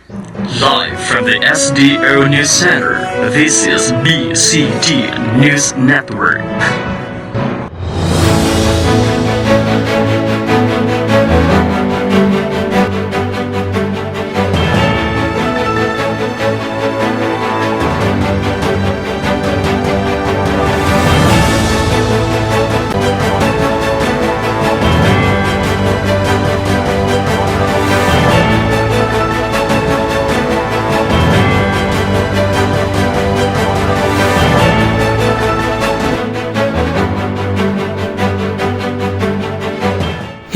Live from the SDO News Center, this is BCD News Network.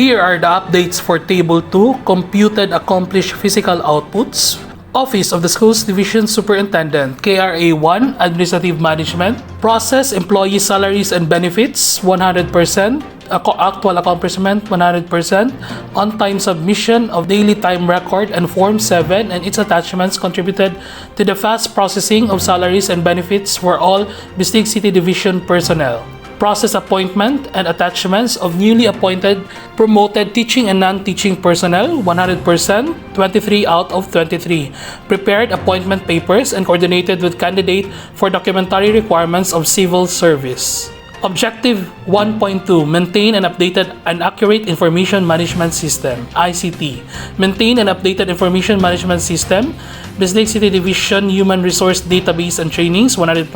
Here are the updates for Table 2, Computed Accomplished Physical Outputs. Office of the Schools Division Superintendent, KRA 1, Administrative Management. Process Employee Salaries and Benefits, 100%. Actual accomplishment, 100%. On-time submission of daily time record and Form 7 and its attachments contributed to the fast processing of salaries and benefits for all Bislig City Division personnel. Process appointment and attachments of newly appointed, promoted teaching and non-teaching personnel, 100%, 23 out of 23. Prepared appointment papers and coordinated with candidate for documentary requirements of civil service. Objective 1.2, maintain and updated an accurate information management system, ICT. Maintain an updated information management system, Bislig City Division Human Resource Database and Trainings, 100%.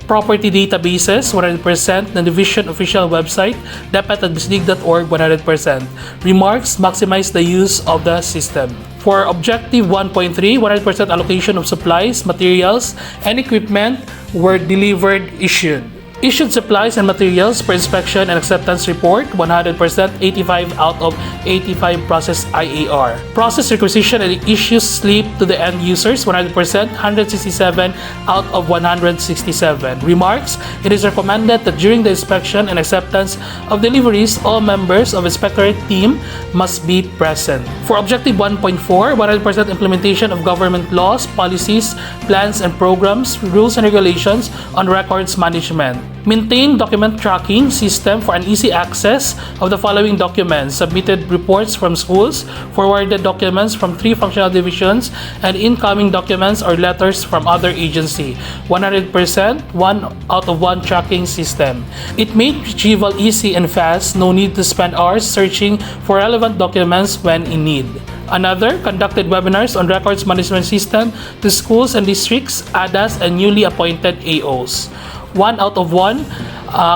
Property databases, 100%. The Division official website, dapat@bislig.org, 100%. Remarks, maximize the use of the system. For Objective 1.3, 100% allocation of supplies, materials, and equipment were delivered, issued. Issued supplies and materials per inspection and acceptance report, 100%, 85 out of 85 process IAR. Process requisition and issues slip to the end users, 100%, 167 out of 167. Remarks, it is recommended that during the inspection and acceptance of deliveries, all members of inspectorate team must be present. For Objective 1.4, 100% implementation of government laws, policies, plans and programs, rules and regulations on records management. Maintain document tracking system for an easy access of the following documents: submitted reports from schools, forwarded documents from 3 functional divisions, and incoming documents or letters from other agency. 100%, 1 out of 1 tracking system. It made retrieval easy and fast, no need to spend hours searching for relevant documents when in need. Another, conducted webinars on records management system to schools and districts, ADAS, and newly appointed AOs. 1 out of 1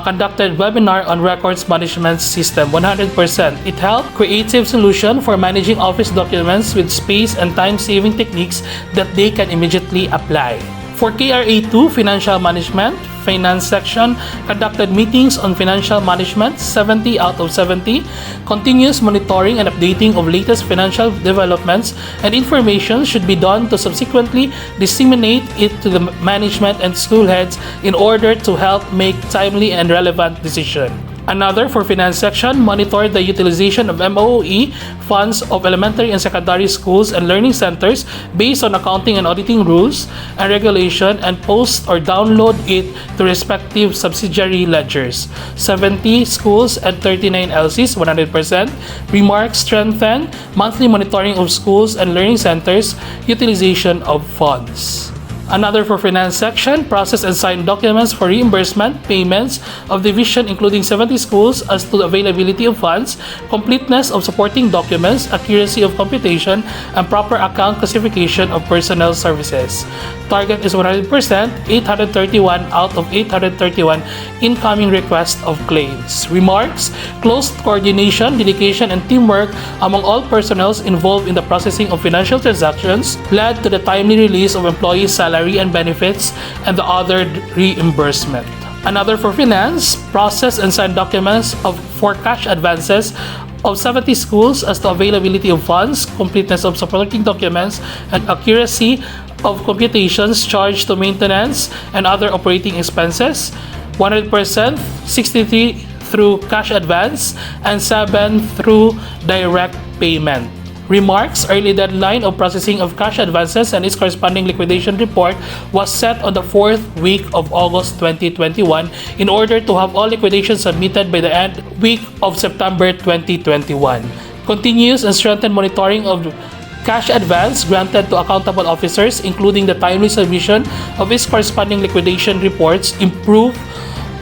conducted webinar on records management system, 100%. It helped creative solution for managing office documents with space and time-saving techniques that they can immediately apply. For KRA 2, Financial Management, Finance Section, conducted meetings on financial management, 70 out of 70. Continuous monitoring and updating of latest financial developments and information should be done to subsequently disseminate it to the management and school heads in order to help make timely and relevant decisions. Another, for Finance Section, monitor the utilization of MOE funds of elementary and secondary schools and learning centers based on accounting and auditing rules and regulation, and post or download it to respective subsidiary ledgers. 70 schools and 39 LCs, 100%. Remarks, strengthen monthly monitoring of schools and learning centers utilization of funds. Another, for Finance Section, process and sign documents for reimbursement payments of division including 70 schools as to the availability of funds, completeness of supporting documents, accuracy of computation, and proper account classification of personnel services. Target is 100%, 831 out of 831 incoming request of claims. Remarks, close coordination, dedication, and teamwork among all personnel involved in the processing of financial transactions led to the timely release of employee salary and benefits and the other reimbursement. Another, for Finance, process and sign documents for cash advances of 70 schools as to availability of funds, completeness of supporting documents, and accuracy of computations charged to maintenance and other operating expenses, 100%, 63 through cash advance, and 7 through direct payment. Remarks, early deadline of processing of cash advances and its corresponding liquidation report was set on the 4th week of August 2021 in order to have all liquidations submitted by the end week of September 2021. Continuous and strengthened monitoring of Cash advance granted to accountable officers, including the timely submission of its corresponding liquidation reports, improve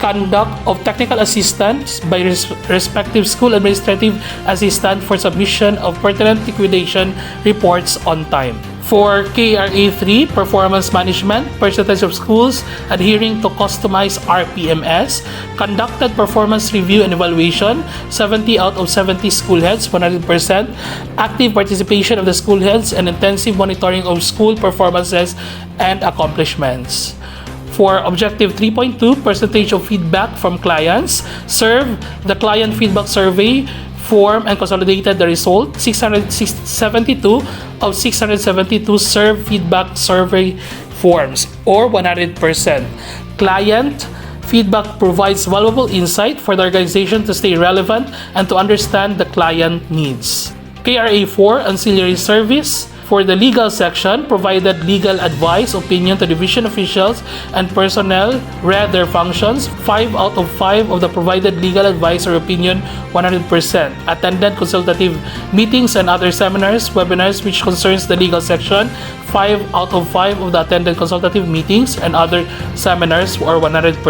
conduct of technical assistance by respective school administrative assistant for submission of pertinent liquidation reports on time. For KRA 3, performance management, percentage of schools adhering to customized RPMS, conducted performance review and evaluation, 70 out of 70 school heads, 100%, active participation of the school heads, and intensive monitoring of school performances and accomplishments. For objective 3.2, percentage of feedback from clients, serve the client feedback survey form and consolidated the result. 672 of 672 serve feedback survey forms, or 100%. Client feedback provides valuable insight for the organization to stay relevant and to understand the client needs. KRA 4, ancillary service. For the legal section, provided legal advice, opinion to division officials and personnel, read their functions. 5 out of 5 of the provided legal advice or opinion, 100%. Attended consultative meetings and other seminars, webinars which concerns the legal section. 5 out of 5 of the attended consultative meetings and other seminars, or 100%.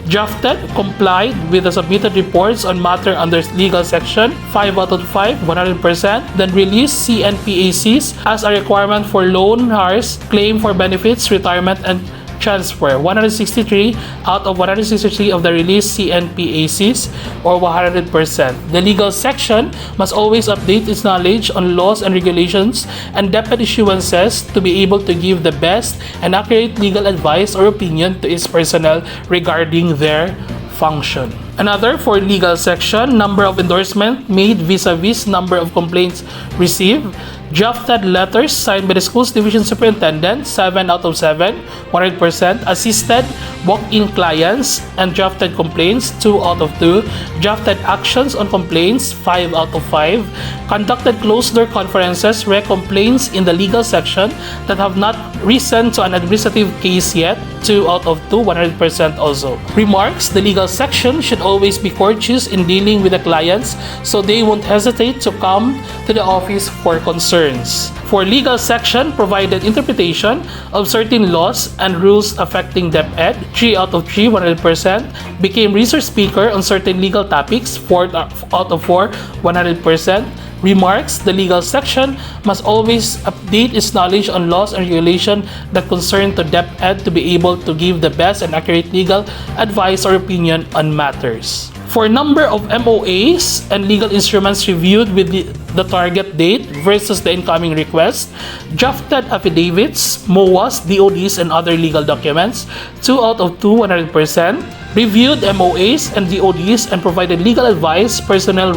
Drafted, complied with the submitted reports on matter under legal section, 5 out of 5, 100%. Then released CNPACs as a requirement for loan hires, claim for benefits, retirement, and transfer. 163 out of 163 of the released CNPACs, or 100%. The legal section must always update its knowledge on laws and regulations and debit issuances to be able to give the best and accurate legal advice or opinion to its personnel regarding their function. Another for legal section, number of endorsement made vis-a-vis number of complaints received. Drafted letters signed by the school's division superintendent, 7 out of 7, 100%. Assisted walk-in clients and drafted complaints, 2 out of 2. Drafted actions on complaints, 5 out of 5. Conducted closed-door conferences where complaints in the legal section that have not risen to an administrative case yet, 2 out of 2, 100% also. Remarks, the legal section should always be courteous in dealing with the clients so they won't hesitate to come to the office for concerns. For legal section, provided interpretation of certain laws and rules affecting DepEd, 3 out of 3, 100%. Became research speaker on certain legal topics, 4 out of 4, 100%. Remarks, the legal section must always update its knowledge on laws and regulation that concern to DepEd to be able to give the best and accurate legal advice or opinion on matters. For number of MOAs and legal instruments reviewed with the target date versus the incoming request, drafted affidavits, MOAs, DODs, and other legal documents, 2 out of 2, 100%. Reviewed MOAs and DODs and provided legal advice, personnel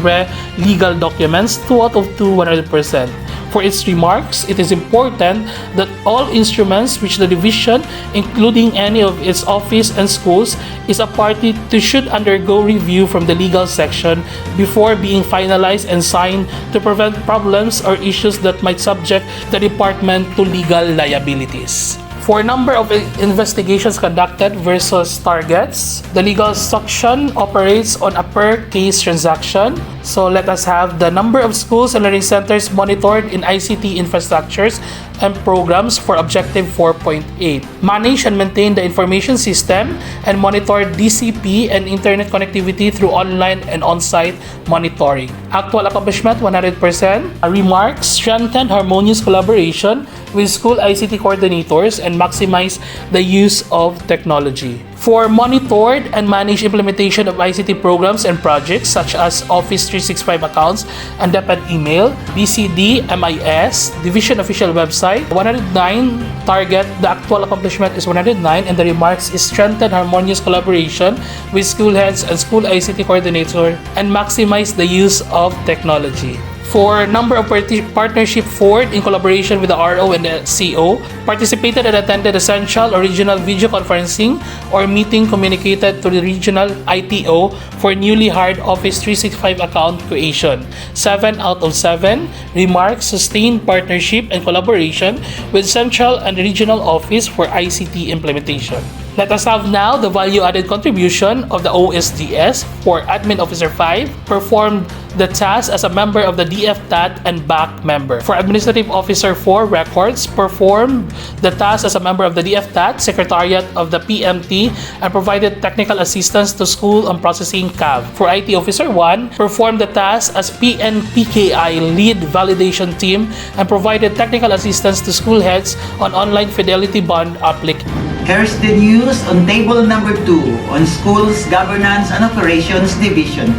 legal documents, 2 out of 2, 100%. For its remarks, it is important that all instruments which the division, including any of its office and schools, is a party to should undergo review from the legal section before being finalized and signed to prevent problems or issues that might subject the department to legal liabilities. For number of investigations conducted versus targets, the legal section operates on a per case transaction. So let us have the number of schools and learning centers monitored in ICT infrastructures and programs for objective 4.8. Manage and maintain the information system and monitor DCP and internet connectivity through online and on-site monitoring. Actual accomplishment, 100%. Remarks, strengthen harmonious collaboration with school ICT coordinators and maximize the use of technology. For monitored and managed implementation of ICT programs and projects such as Office 365 accounts and DepEd email, BCD, MIS, Division official website, 109 target, the actual accomplishment is 109, and the remarks is strengthen harmonious collaboration with school heads and school ICT coordinator and maximize the use of technology. For number of partnership forward in collaboration with the RO and the CO, participated and attended essential or regional video conferencing or meeting communicated to the regional ITO for newly hired Office 365 account creation. 7 out of 7. Remarks, sustained partnership and collaboration with central and regional office for ICT implementation. Let us have now the value-added contribution of the OSDS for Admin Officer 5, performed the task as a member of the DFTAT and BAC member. For Administrative Officer 4, Records, performed the task as a member of the DFTAT, Secretariat of the PMT, and provided technical assistance to school on processing CAV. For IT Officer 1, performed the task as PNPKI Lead Validation Team and provided technical assistance to school heads on online fidelity bond application. Here's the news on table number 2 on Schools Governance and Operations Division.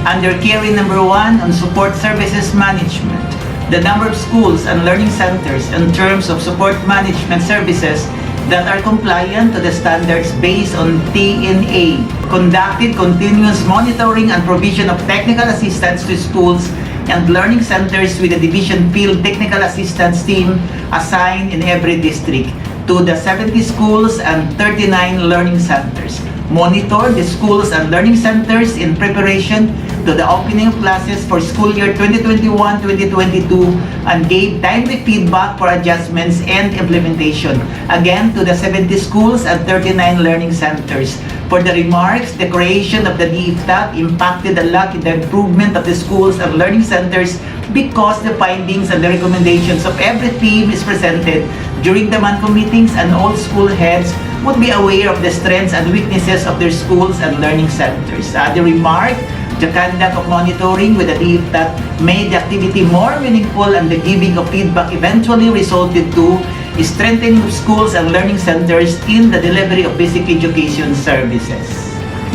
Under carry number 1 on Support Services Management, the number of schools and learning centers in terms of support management services that are compliant to the standards based on DMEA conducted continuous monitoring and provision of technical assistance to schools and learning centers with a division field technical assistance team assigned in every district to the 70 schools and 39 learning centers. Monitor the schools and learning centers in preparation to the opening of classes for school year 2021-2022 and gave timely feedback for adjustments and implementation. Again, to the 70 schools and 39 learning centers. For the remarks, the creation of the DFTAT impacted a lot in the improvement of the schools and learning centers because the findings and the recommendations of every team is presented during the monthly meetings, and all school heads would be aware of the strengths and weaknesses of their schools and learning centers. The remark, the conduct of monitoring with the DFTAT made the activity more meaningful, and the giving of feedback eventually resulted to strengthening of schools and learning centers in the delivery of basic education services.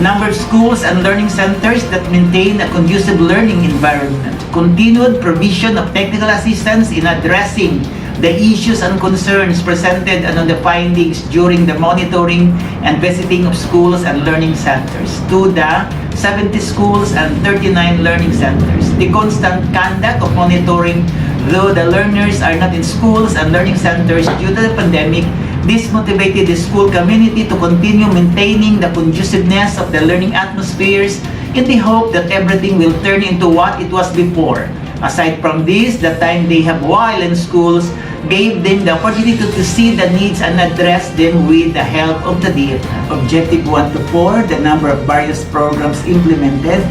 Number of schools and learning centers that maintain a conducive learning environment. Continued provision of technical assistance in addressing the issues and concerns presented and on the findings during the monitoring and visiting of schools and learning centers. To the 70 schools and 39 learning centers. The constant conduct of monitoring, though the learners are not in schools and learning centers due to the pandemic, this motivated the school community to continue maintaining the conduciveness of the learning atmospheres in the hope that everything will turn into what it was before. Aside from this, the time they have while in schools gave them the opportunity to see the needs and address them with the help of the DFTAT. Objective 1 to 4, the number of various programs implemented,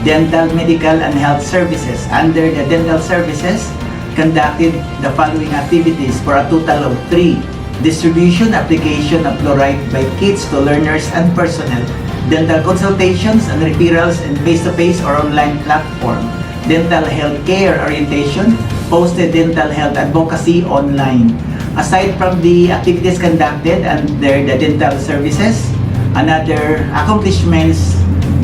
dental, medical, and health services. Under the dental services, conducted the following activities for a total of 3. Distribution, application of fluoride by kits to learners and personnel. Dental consultations and referrals in face-to-face or online platform. Dental health care orientation, posted dental health advocacy online. Aside from the activities conducted under the dental services, another accomplishments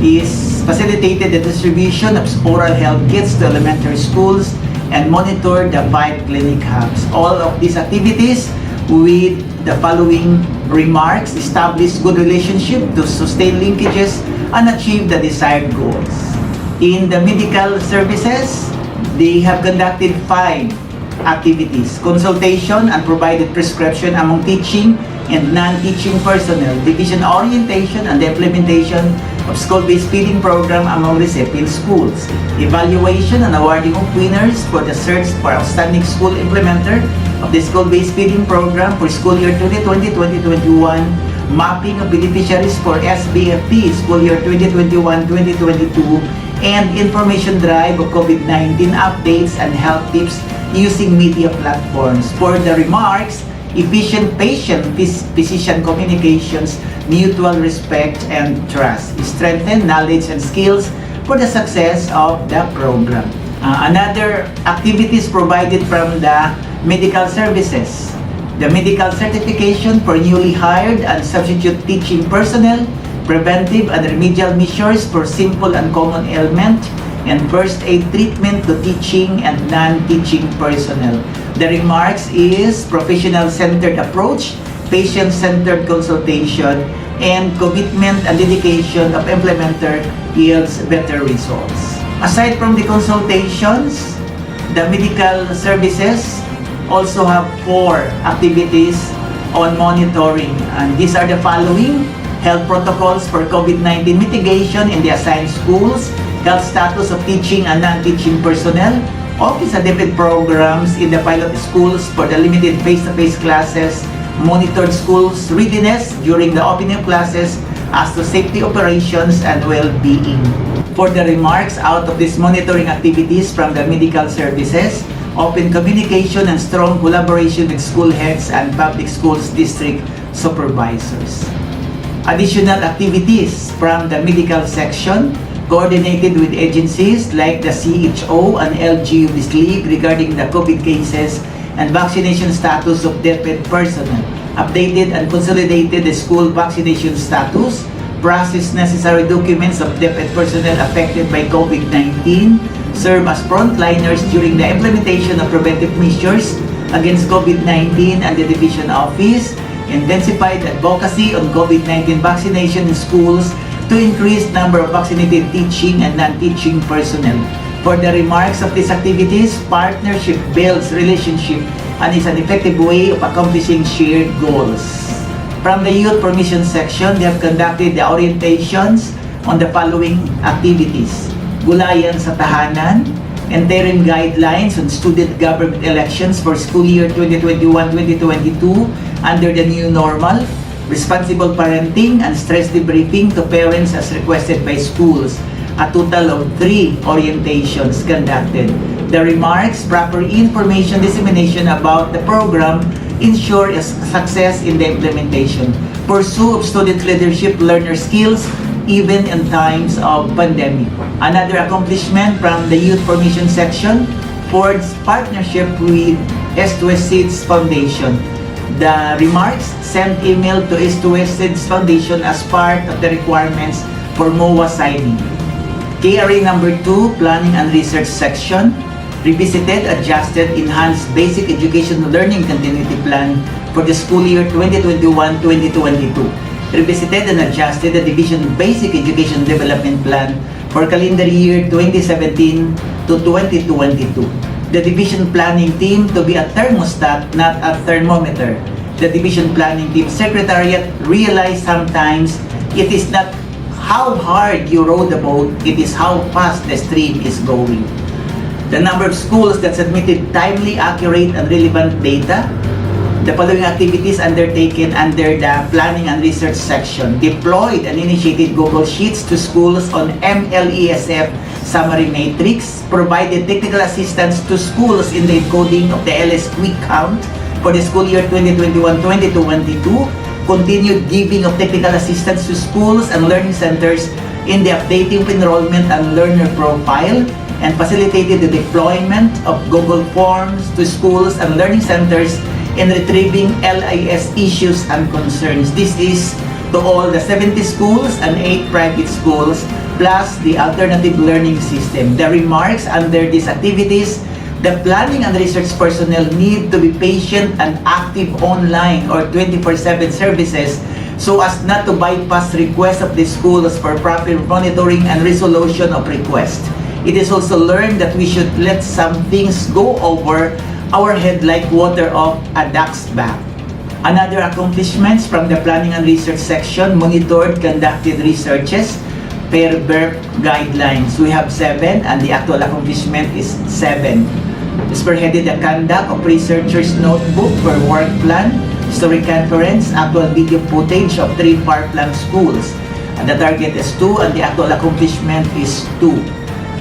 is facilitated the distribution of oral health kits to elementary schools and monitor the 5 clinic hubs. All of these activities with the following remarks: establish good relationship to sustain linkages and achieve the desired goals. In the medical services, they have conducted 5 activities: consultation and provided prescription among teaching and non-teaching personnel, division orientation and the implementation of school-based feeding program among recipient schools, evaluation and awarding of winners for the search for outstanding school implementer of the school-based feeding program for school year 2020-2021, mapping of beneficiaries for SBFP school year 2021-2022, and information drive of COVID-19 updates and health tips using media platforms. For the remarks, efficient patient-physician communications, mutual respect and trust, strengthen knowledge and skills for the success of the program. Another activities provided from the medical services. The medical certification for newly hired and substitute teaching personnel, preventive and remedial measures for simple and common ailment, and first aid treatment to teaching and non-teaching personnel. The remarks is professional-centered approach, patient-centered consultation, and commitment and dedication of implementer yields better results. Aside from the consultations, the medical services also have 4 activities on monitoring, and these are the following: health protocols for COVID-19 mitigation in the assigned schools, health status of teaching and non-teaching personnel, office adapted programs in the pilot schools for the limited face-to-face classes, monitored schools' readiness during the opening of classes as to safety operations and well-being. For the remarks out of these monitoring activities from the medical services, open communication and strong collaboration with school heads and public schools district supervisors. Additional activities from the medical section coordinated with agencies like the CHO and LGU Bislig regarding the COVID cases and vaccination status of DepEd personnel, updated and consolidated the school vaccination status, process necessary documents of DepEd personnel affected by COVID-19, serve as frontliners during the implementation of preventive measures against COVID-19 and the division office, intensified advocacy on COVID-19 vaccination in schools to increase number of vaccinated teaching and non-teaching personnel. For the remarks of these activities, partnership builds relationship and is an effective way of accomplishing shared goals. From the Youth Permission section, they have conducted the orientations on the following activities: Gulayan sa Tahanan, interim guidelines on student government elections for school year 2021-2022 under the new normal, responsible parenting and stress debriefing to parents as requested by schools. A total of 3 orientations conducted. The remarks, proper information dissemination about the program ensure success in the implementation. Pursuit of student leadership learner skills even in times of pandemic. Another accomplishment from the Youth Permission section, Ford's partnership with S2S Seeds Foundation. The remarks sent email to S2S Seeds Foundation as part of the requirements for MOA signing. KRA number 2, Planning and Research section, revisited, adjusted, enhanced basic education learning continuity plan for the school year 2021-2022. Revisited and adjusted the Division Basic Education Development Plan for calendar year 2017 to 2022. The Division Planning Team to be a thermostat, not a thermometer. The Division Planning Team Secretariat realized sometimes it is not how hard you row the boat, it is how fast the stream is going. The number of schools that submitted timely, accurate, and relevant data. The following activities undertaken under the Planning and Research section: deployed and initiated Google Sheets to schools on MLESF summary matrix, provided technical assistance to schools in the encoding of the LS Quick Count for the school year 2021-2022, continued giving of technical assistance to schools and learning centers in the updating of enrollment and learner profile, and facilitated the deployment of Google Forms to schools and learning centers in retrieving LIS issues and concerns. This is to all the 70 schools and 8 private schools, plus the alternative learning system. The remarks under these activities: the planning and research personnel need to be patient and active online or 24/7 services so as not to bypass requests of the schools for proper monitoring and resolution of requests. It is also learned that we should let some things go over our head like water off a duck's back. Another accomplishments from the Planning and Research section: monitored, conducted researches per BERP guidelines. We have 7 and the actual accomplishment is 7. Spearheaded the conduct of researchers' notebook for work plan, story conference, actual video footage of 3 far-flung schools. And the target is 2 and the actual accomplishment is 2.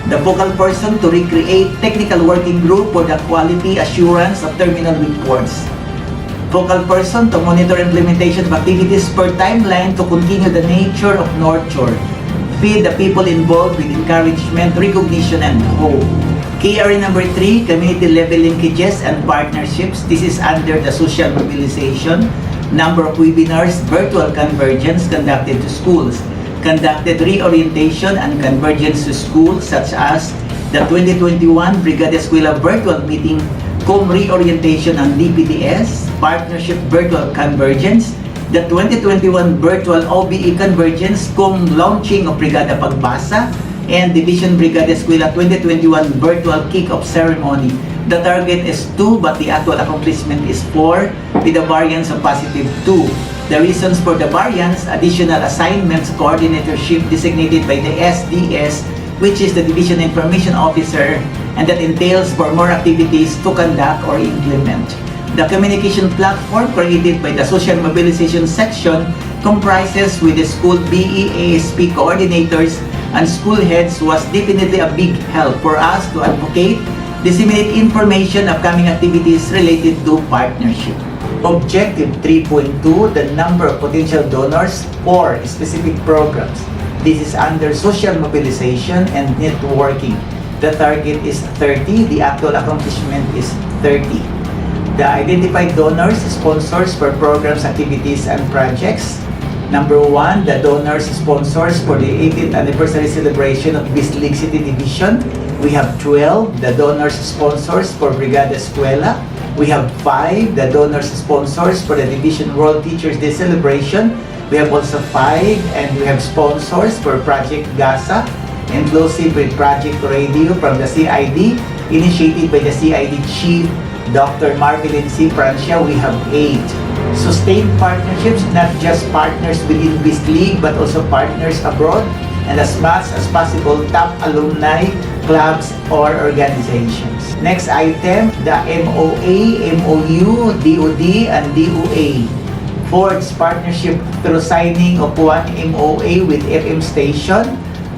The focal person to recreate technical working group for the quality assurance of terminal reports. Focal person to monitor implementation of activities per timeline to continue the nature of nurture. Feed the people involved with encouragement, recognition, and hope. KRA number 3, community level linkages and partnerships. This is under the social mobilization. Number of webinars, virtual convergence conducted to schools. Conducted reorientation and convergence to schools, such as the 2021 Brigada Eskwela virtual meeting, reorientation and DPDS, partnership virtual convergence, the 2021 virtual OBE convergence, launching of Brigada Pagbasa, and Division Brigada Eskwela 2021 virtual kick-off ceremony. The target is 2 but the actual accomplishment is 4 with a variance of positive 2. The reasons for the variance: additional assignments, coordinatorship designated by the SDS, which is the Division Information Officer, and that entails for more activities to conduct or implement. The communication platform created by the Social Mobilization Section comprises with the school BEASP coordinators and school heads was definitely a big help for us to advocate, disseminate information, upcoming activities related to partnership. Objective 3.2, the number of potential donors for specific programs. This is under social mobilization and networking. The target is 30, the actual accomplishment is 30. The identified donors, sponsors for programs, activities, and projects. Number 1, the donors, sponsors for the 18th anniversary celebration of Bislig City Division. We have 12, the donors, sponsors for Brigada Escuela. We have 5, the donors, sponsors for the Division World Teachers Day celebration. We have also 5, and we have sponsors for Project GASA, inclusive with Project Radio from the CID, initiated by the CID Chief Dr. Marvelyn C. Francia. We have 8. Sustained partnerships, not just partners within Bislig, but also partners abroad, and as much as possible, top alumni, clubs, or organizations. Next item, the MOA, MOU, DOD, and DOA. Forge partnership through signing of 1 MOA with FM station,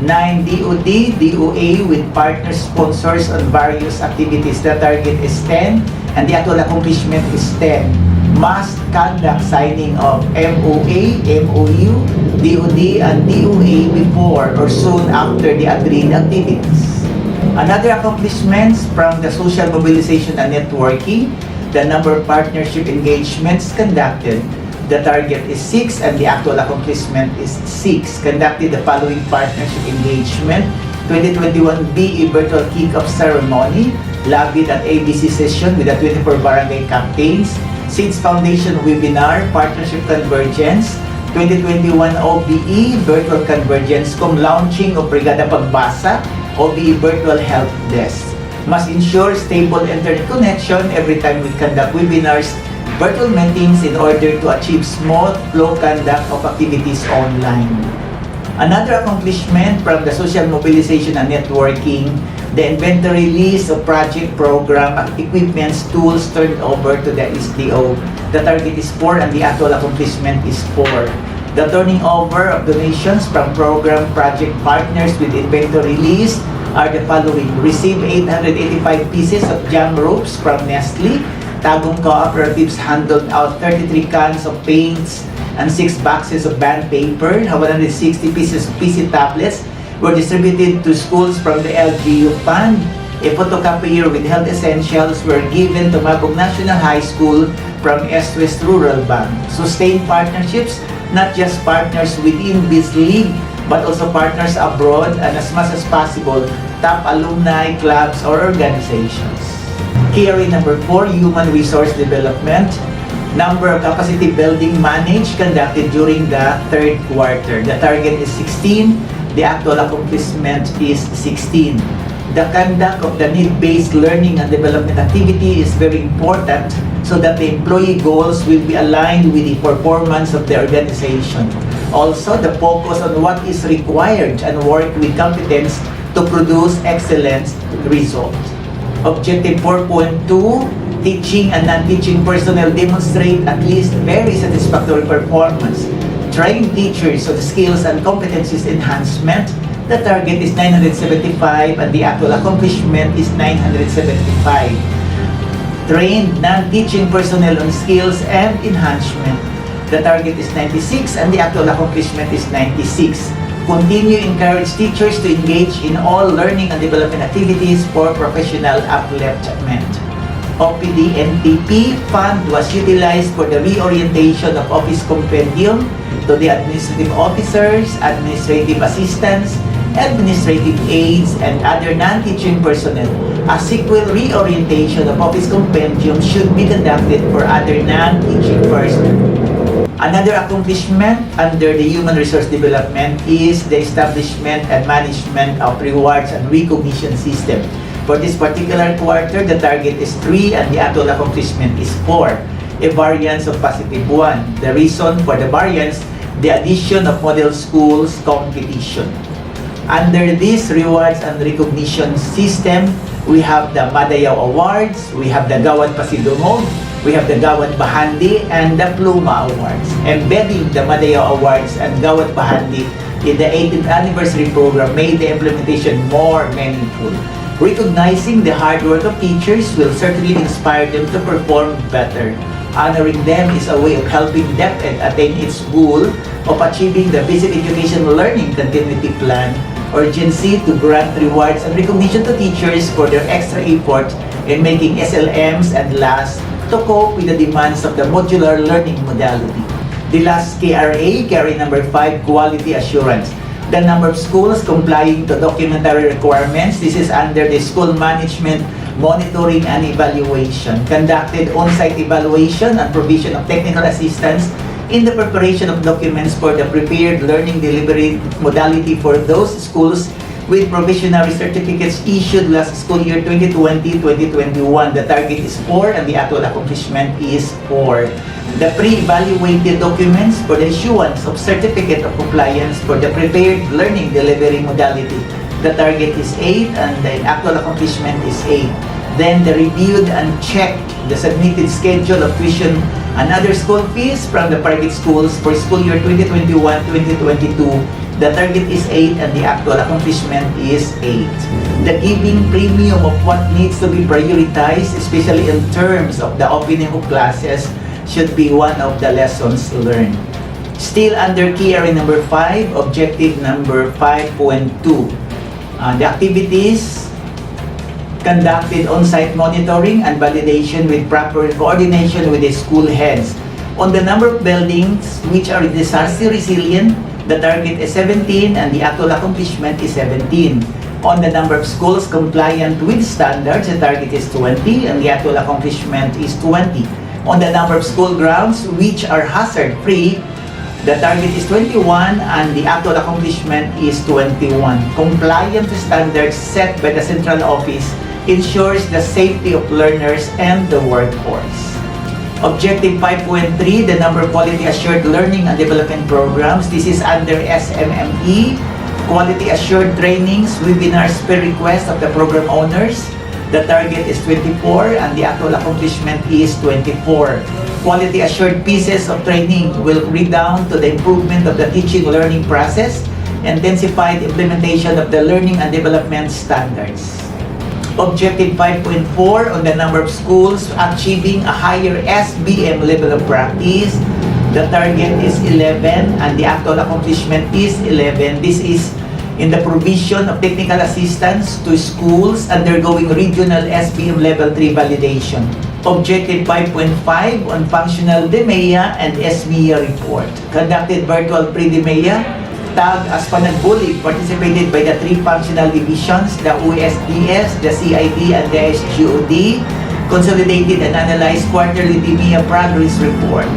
9 DOD, DOA with partner sponsors on various activities. The target is 10 and the actual accomplishment is 10. Must conduct signing of MOA, MOU, DOD, and DOA before or soon after the agreed activities. Another accomplishments from the social mobilization and networking, the number of partnership engagements conducted. The target is 6 and the actual accomplishment is 6. Conducted the following partnership engagement: 2021 BE virtual kick-off ceremony, lobbied at ABC session with the 24 barangay captains, SEEDS Foundation webinar, partnership convergence, 2021 OBE virtual convergence, launching of Brigada Pagbasa, OBE virtual help desk. Must ensure stable internet connection every time we conduct webinars, virtual meetings in order to achieve smooth flow conduct of activities online. Another accomplishment from the social mobilization and networking, the inventory list of project, program, equipments, tools turned over to the SDO. The target is 4 and the actual accomplishment is 4. The turning over of donations from program project partners with inventory list are the following: receive 885 pieces of jam ropes from Nestle. Tagum Cooperatives handled out 33 cans of paints and 6 boxes of band paper. 160 pieces of PC tablets were distributed to schools from the LGU Fund. A photocopier with health essentials were given to Mabog National High School from West Rural Bank. Sustained partnerships, not just partners within Bislig, but also partners abroad, and as much as possible, top alumni, clubs, or organizations. Key area number 4, human resource development. Number of capacity building managed conducted during the 3rd quarter. The target is 16. The actual accomplishment is 16. The conduct of the need-based learning and development activity is very important so that the employee goals will be aligned with the performance of the organization. Also, the focus on what is required and work with competence to produce excellent results. Objective 4.2, teaching and non-teaching personnel demonstrate at least very satisfactory performance. Train teachers on skills and competencies enhancement. The target is 975 and the actual accomplishment is 975. Trained non-teaching personnel on skills and enhancement. The target is 96 and the actual accomplishment is 96. Continue encourage teachers to engage in all learning and development activities for professional upliftment. OPD NTP fund was utilized for the reorientation of office compendium to the administrative officers, administrative assistants, administrative aides, and other non-teaching personnel. A sequel reorientation of office compendium should be conducted for other non-teaching personnel. Another accomplishment under the human resource development is the establishment and management of rewards and recognition system. For this particular quarter, the target is 3 and the actual accomplishment is 4, a variance of positive 1. The reason for the variance, the addition of model schools competition. Under this rewards and recognition system, we have the Madayaw Awards, we have the Gawad Pasidungog, We have the Gawad Bahandi and the Pluma Awards, embedding the Madeo Awards and Gawad Bahandi in the 18th anniversary program made the implementation more meaningful. Recognizing the hard work of teachers will certainly inspire them to perform better. Honoring them is a way of helping DepEd attain its goal of achieving the Basic Education Learning Continuity Plan, or GENC, to grant rewards and recognition to teachers for their extra effort in making SLMs and LAS to cope with the demands of the modular learning modality. The last KRA number 5, Quality Assurance. The number of schools complying to documentary requirements. This is under the School Management Monitoring and Evaluation. Conducted on-site evaluation and provision of technical assistance in the preparation of documents for the prepared learning delivery modality for those schools with provisionary certificates issued last school year 2020-2021. The target is 4 and the actual accomplishment is 4. The pre-evaluated documents for the issuance of certificate of compliance for the prepared learning delivery modality. The target is 8 and the actual accomplishment is 8. Then the reviewed and checked the submitted schedule of tuition and other school fees from the private schools for school year 2021-2022. The target is 8 and the actual accomplishment is 8. The giving premium of what needs to be prioritized, especially in terms of the opening of classes, should be one of the lessons learned. Still under KRA number 5, objective number 5.2. The activities conducted on-site monitoring and validation with proper coordination with the school heads. On the number of buildings which are disaster resilient, the target is 17 and the actual accomplishment is 17. On the number of schools compliant with standards, the target is 20 and the actual accomplishment is 20. On the number of school grounds which are hazard-free, the target is 21 and the actual accomplishment is 21. Compliant to standards set by the central office ensures the safety of learners and the workforce. Objective 5.3, the number of quality assured learning and development programs. This is under SMME, quality assured trainings, webinars per request of the program owners. The target is 24 and the actual accomplishment is 24. Quality assured pieces of training will redound to the improvement of the teaching learning process, intensified implementation of the learning and development standards. Objective 5.4 on the number of schools achieving a higher SBM level of practice. The target is 11 and the actual accomplishment is 11. This is in the provision of technical assistance to schools undergoing regional SBM Level 3 validation. Objective 5.5 on functional DMEA and SMEA report. Conducted virtual pre-DMEA, tagged as Panagbulig, participated by the 3 functional divisions, the USDS, the CID, and the SGOD. Consolidated and analyzed quarterly DMEA progress report.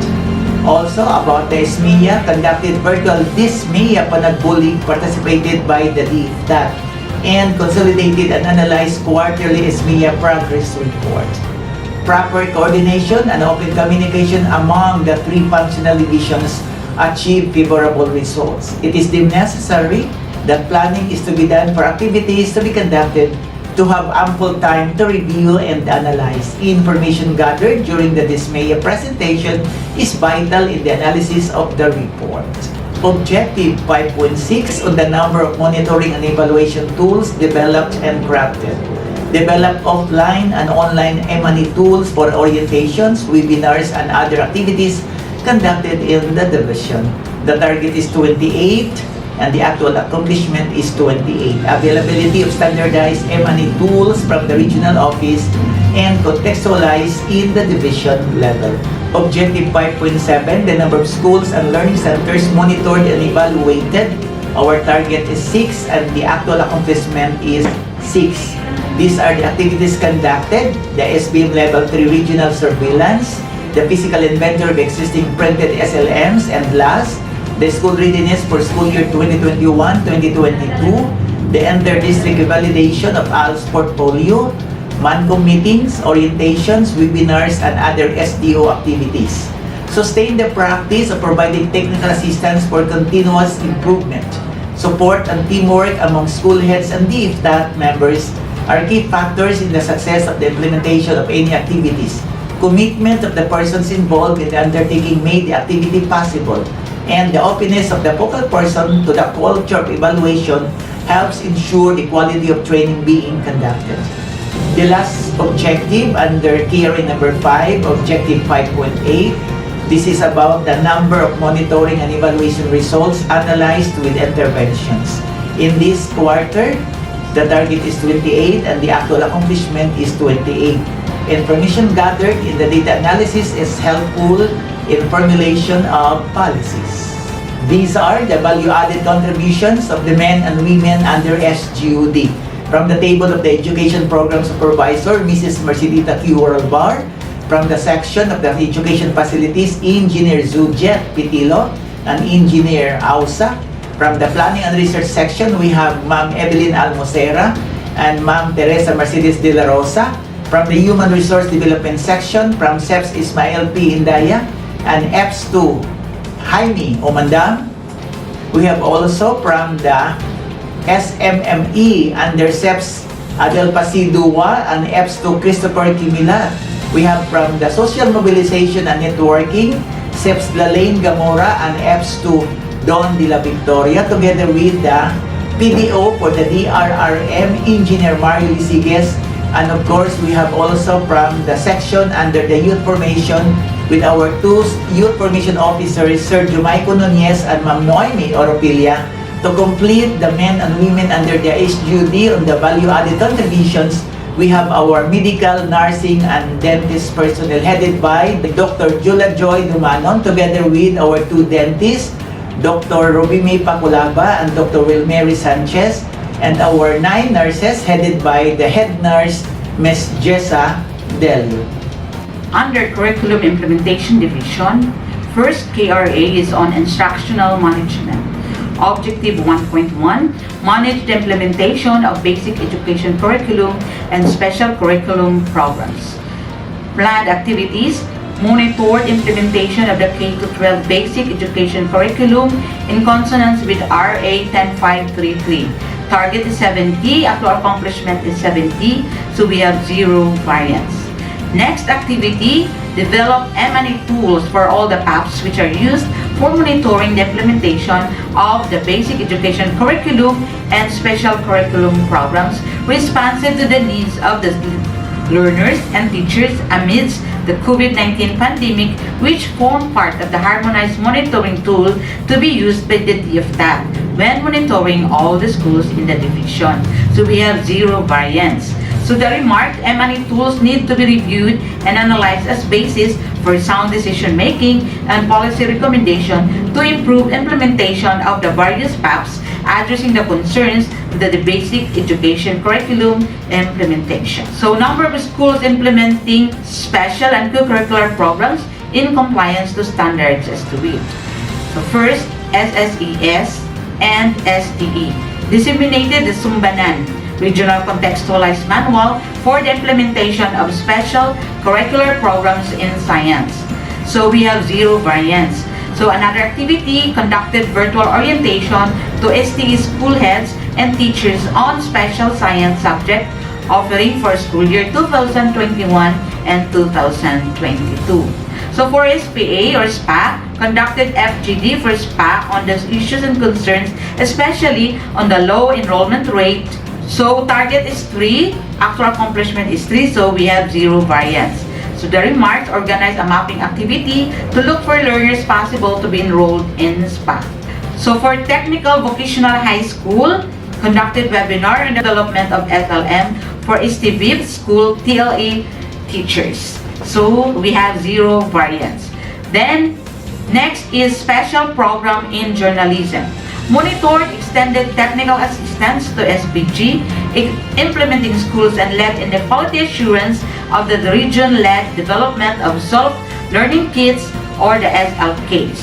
Also, about the SMEA, conducted virtual DSMEA Panagbulig, participated by the DFTAT, and consolidated and analyzed quarterly SMEA progress report. Proper coordination and open communication among the 3 functional divisions achieve favorable results. It is deemed necessary that planning is to be done for activities to be conducted to have ample time to review and analyze. Information gathered during the DSMEA presentation is vital in the analysis of the report. Objective 5.6 on the number of monitoring and evaluation tools developed and crafted. Develop offline and online M&E tools for orientations, webinars, and other activities conducted in the division. The target is 28 and the actual accomplishment is 28. Availability of standardized M&E tools from the regional office and contextualized in the division level. Objective 5.7, the number of schools and learning centers monitored and evaluated. Our target is 6 and the actual accomplishment is 6. These are the activities conducted: the SBM Level 3 regional surveillance, the physical inventory of existing printed SLMs and LAS, the school readiness for school year 2021-2022, the inter-district validation of ALS portfolio, MANCOM meetings, orientations, webinars, and other SDO activities. Sustain the practice of providing technical assistance for continuous improvement. Support and teamwork among school heads and DFTAT members are key factors in the success of the implementation of any activities. commitment of the persons involved in the undertaking made the activity possible, and the openness of the focal person to the culture of evaluation helps ensure the quality of training being conducted. The last objective under KRA number 5, objective 5.8, this is about the number of monitoring and evaluation results analyzed with interventions. In this quarter, the target is 28 and the actual accomplishment is 28. Information gathered in the data analysis is helpful in formulation of policies. These are the value-added contributions of the men and women under SGUD. From the table of the Education Program Supervisor, Mrs. Mercedita Q. Oralbar. From the section of the Education Facilities, Engineer Zujet Pitilo and Engineer Ausa. From the Planning and Research section, we have Ma'am Evelyn Almocera and Ma'am Teresa Mercedes de la Rosa. From the Human Resource Development section, from SEPS Ismael P. Indaya and EPS2 Jaime Omandam. We have also from the SMME under SEPS Adel Pasidua and EPS2 Christopher Kimila. We have from the Social Mobilization and Networking, SEPS Lalaine Gamora and EPS2 Don de la Victoria, together with the PDO for the DRRM, Engineer Mario Lisiges. And of course, we have also from the section under the Youth Formation with our two Youth Formation Officers, Sir Jumaico Nunez and Ma'am Noemi Oropilia, to complete the men and women under the SGUD on the value-added contributions. We have our medical, nursing, and dentist personnel headed by Dr. Julia Joy Dumanon, together with our two dentists, Dr. Robime Paculaba and Dr. Wilmary Sanchez, and our 9 nurses headed by the head nurse, Ms. Jessa Delio. Under Curriculum Implementation Division, first KRA is on Instructional Management. Objective 1.1, manage the implementation of basic education curriculum and special curriculum programs. Planned activities, monitor implementation of the K-12 basic education curriculum in consonance with RA 10533. Target is 70, actual accomplishment is 70, so we have 0 variance. Next activity, develop M&E tools for all the apps which are used for monitoring the implementation of the basic education curriculum and special curriculum programs responsive to the needs of the learners and teachers amidst the COVID-19 pandemic, which form part of the harmonized monitoring tool to be used by the DFTAP when monitoring all the schools in the division. So we have 0 variance. So the remarked M&E tools need to be reviewed and analyzed as basis for sound decision making and policy recommendation to improve implementation of the various PAPs addressing the concerns with the basic education curriculum implementation. So number of schools implementing special and co-curricular programs in compliance to standards as to it. So first, SSES and SDE disseminated the Sumbanan Regional Contextualized Manual for the implementation of special curricular programs in science. So we have 0 variance. So another activity conducted virtual orientation to STE school heads and teachers on special science subject offering for school year 2021 and 2022. So for SPA or SPA, conducted FGD for SPA on the issues and concerns, especially on the low enrollment rate. So target is 3, actual accomplishment is 3, so we have 0 variance. So the remarks organize a mapping activity to look for learners possible to be enrolled in SPA. So for technical vocational high school, conducted webinar on the development of SLM for STVIP school TLE teachers. So we have 0 variance. Then next is special program in journalism. Monitored extended technical assistance to SPG, implementing schools and led in the quality assurance of the region-led development of self-learning kits or the SLKs.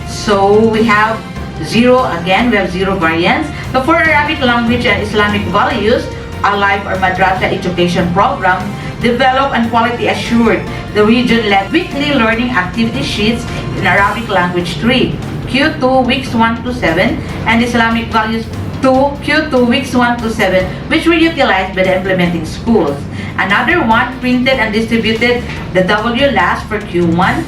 So we have 0 again, we have 0 variance. So for Arabic language and Islamic values, Alive or Madrasa education program, develop and quality assured the region-led weekly learning activity sheets in Arabic language 3. Q2 weeks 1 to 7 and Islamic values to Q2 weeks 1 to 7, which were utilized by the implementing schools. Another one printed and distributed the W last for Q1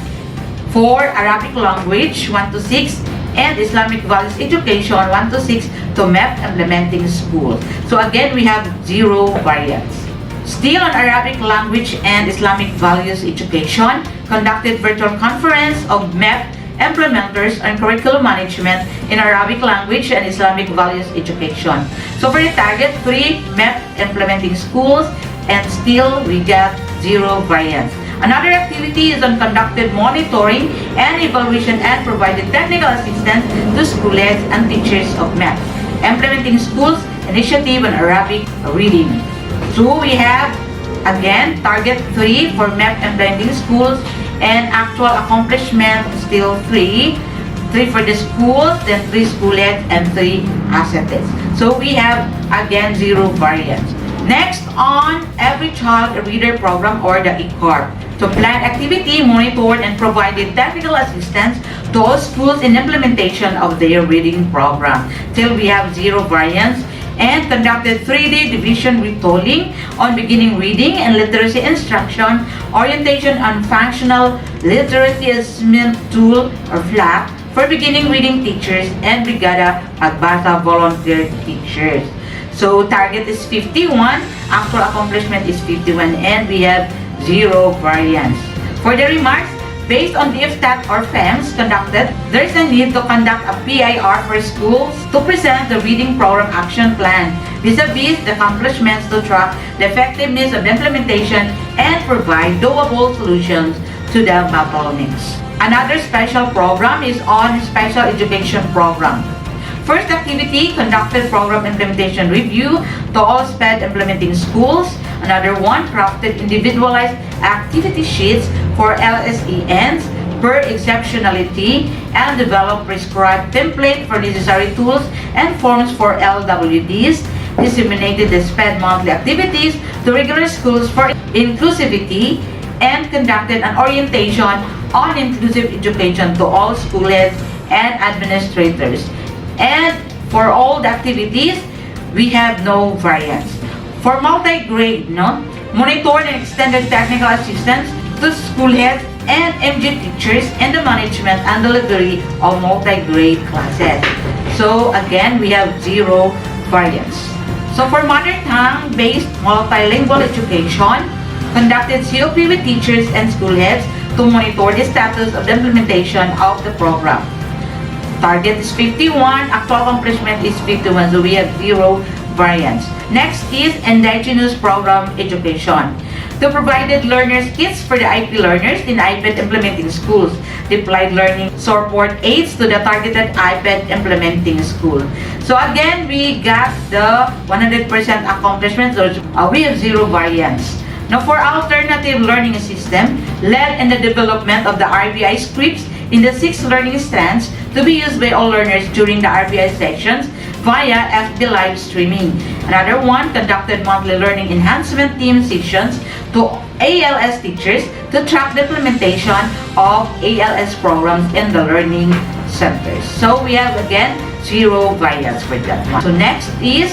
for Arabic language 1 to 6 and Islamic values education 1 to 6 to MEP implementing school. So again, we have 0 variance. Still on Arabic language and Islamic values education, conducted virtual conference of MEP implementers on curriculum management in Arabic language and Islamic values education. So for the target 3 MEP implementing schools, and still we get 0 variance. Another activity is on conducted monitoring and evaluation and provided technical assistance to school heads and teachers of MEP. Implementing schools initiative on Arabic reading. So we have again target 3 for MEP implementing schools, and actual accomplishment still 3 for the schools, then 3 school heads and 3 assets. So we have again 0 variance. Next on Every Child a Reader program or the ECARP. To plan activity, monitored and provided technical assistance to all schools in implementation of their reading program. Till we have 0 variance. And conducted 3-day division retooling on beginning reading and literacy instruction, orientation on functional literacy assessment tool or FLAP for beginning reading teachers and Brigada Magbasa volunteer teachers. So target is 51, actual accomplishment is 51, and we have 0 variance. For the remarks, based on the IFTAT or FEMS conducted, there is a need to conduct a PIR for schools to present the reading program action plan vis-a-vis the accomplishments to track the effectiveness of implementation and provide doable solutions to the bottlenecks. Another special program is on special education program. First activity, conducted program implementation review to all SPED implementing schools. Another one, crafted individualized activity sheets for LSENs per exceptionality and develop prescribed template for necessary tools and forms for LWDs. Disseminated the SPED monthly activities to regular schools for inclusivity and conducted an orientation on inclusive education to all school heads and administrators. And for all the activities, we have no variance. For multi-grade, monitored and extended technical assistance to school heads and MG teachers in the management and delivery of multi-grade classes. So again, we have 0 variance. So for mother tongue-based multilingual education, conducted COP with teachers and school heads to monitor the status of the implementation of the program. Target is 51, actual accomplishment is 51, so we have 0 variance. Next is indigenous program education. To provided learners kits for the IP learners in iPad implementing schools. Deployed learning support aids to the targeted iPad implementing school. So again, we got the 100% accomplishment, so we have 0 variance. Now for alternative learning system, led in the development of the RBI scripts in the 6 learning stands to be used by all learners during the RBI sections via FB live streaming. Another one, conducted monthly learning enhancement team sessions to ALS teachers to track the implementation of ALS programs in the learning centers. So we have again 0 variance for that one. So next is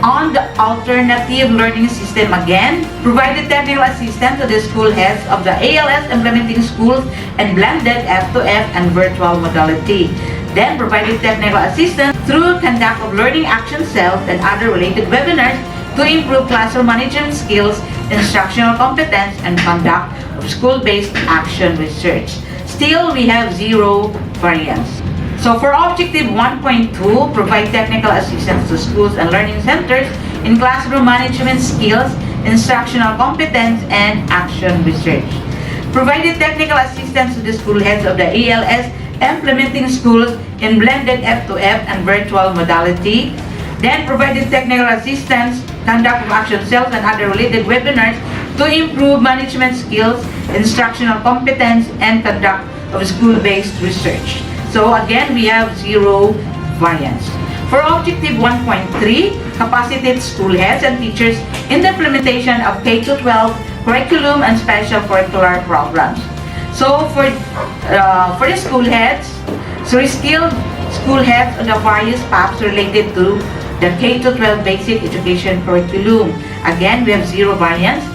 on the alternative learning system again, provided technical assistance to the school heads of the ALS implementing schools and blended F2F and virtual modality. Then provided technical assistance through conduct of learning action cells and other related webinars to improve classroom management skills, instructional competence, and conduct of school-based action research. Still, we have 0 variance. So for objective 1.2, provide technical assistance to schools and learning centers in classroom management skills, instructional competence, and action research. Provided technical assistance to the school heads of the ALS implementing schools in blended F2F and virtual modality. Then provided technical assistance, conduct of action cells and other related webinars to improve management skills, instructional competence, and conduct of school-based research. So again, we have 0 variance. For objective 1.3, capacitate school heads and teachers in the implementation of K-12 curriculum and special curricular programs. So for the school heads, so skilled school heads on the various paths related to the K-12 basic education curriculum. Again, we have 0 variance.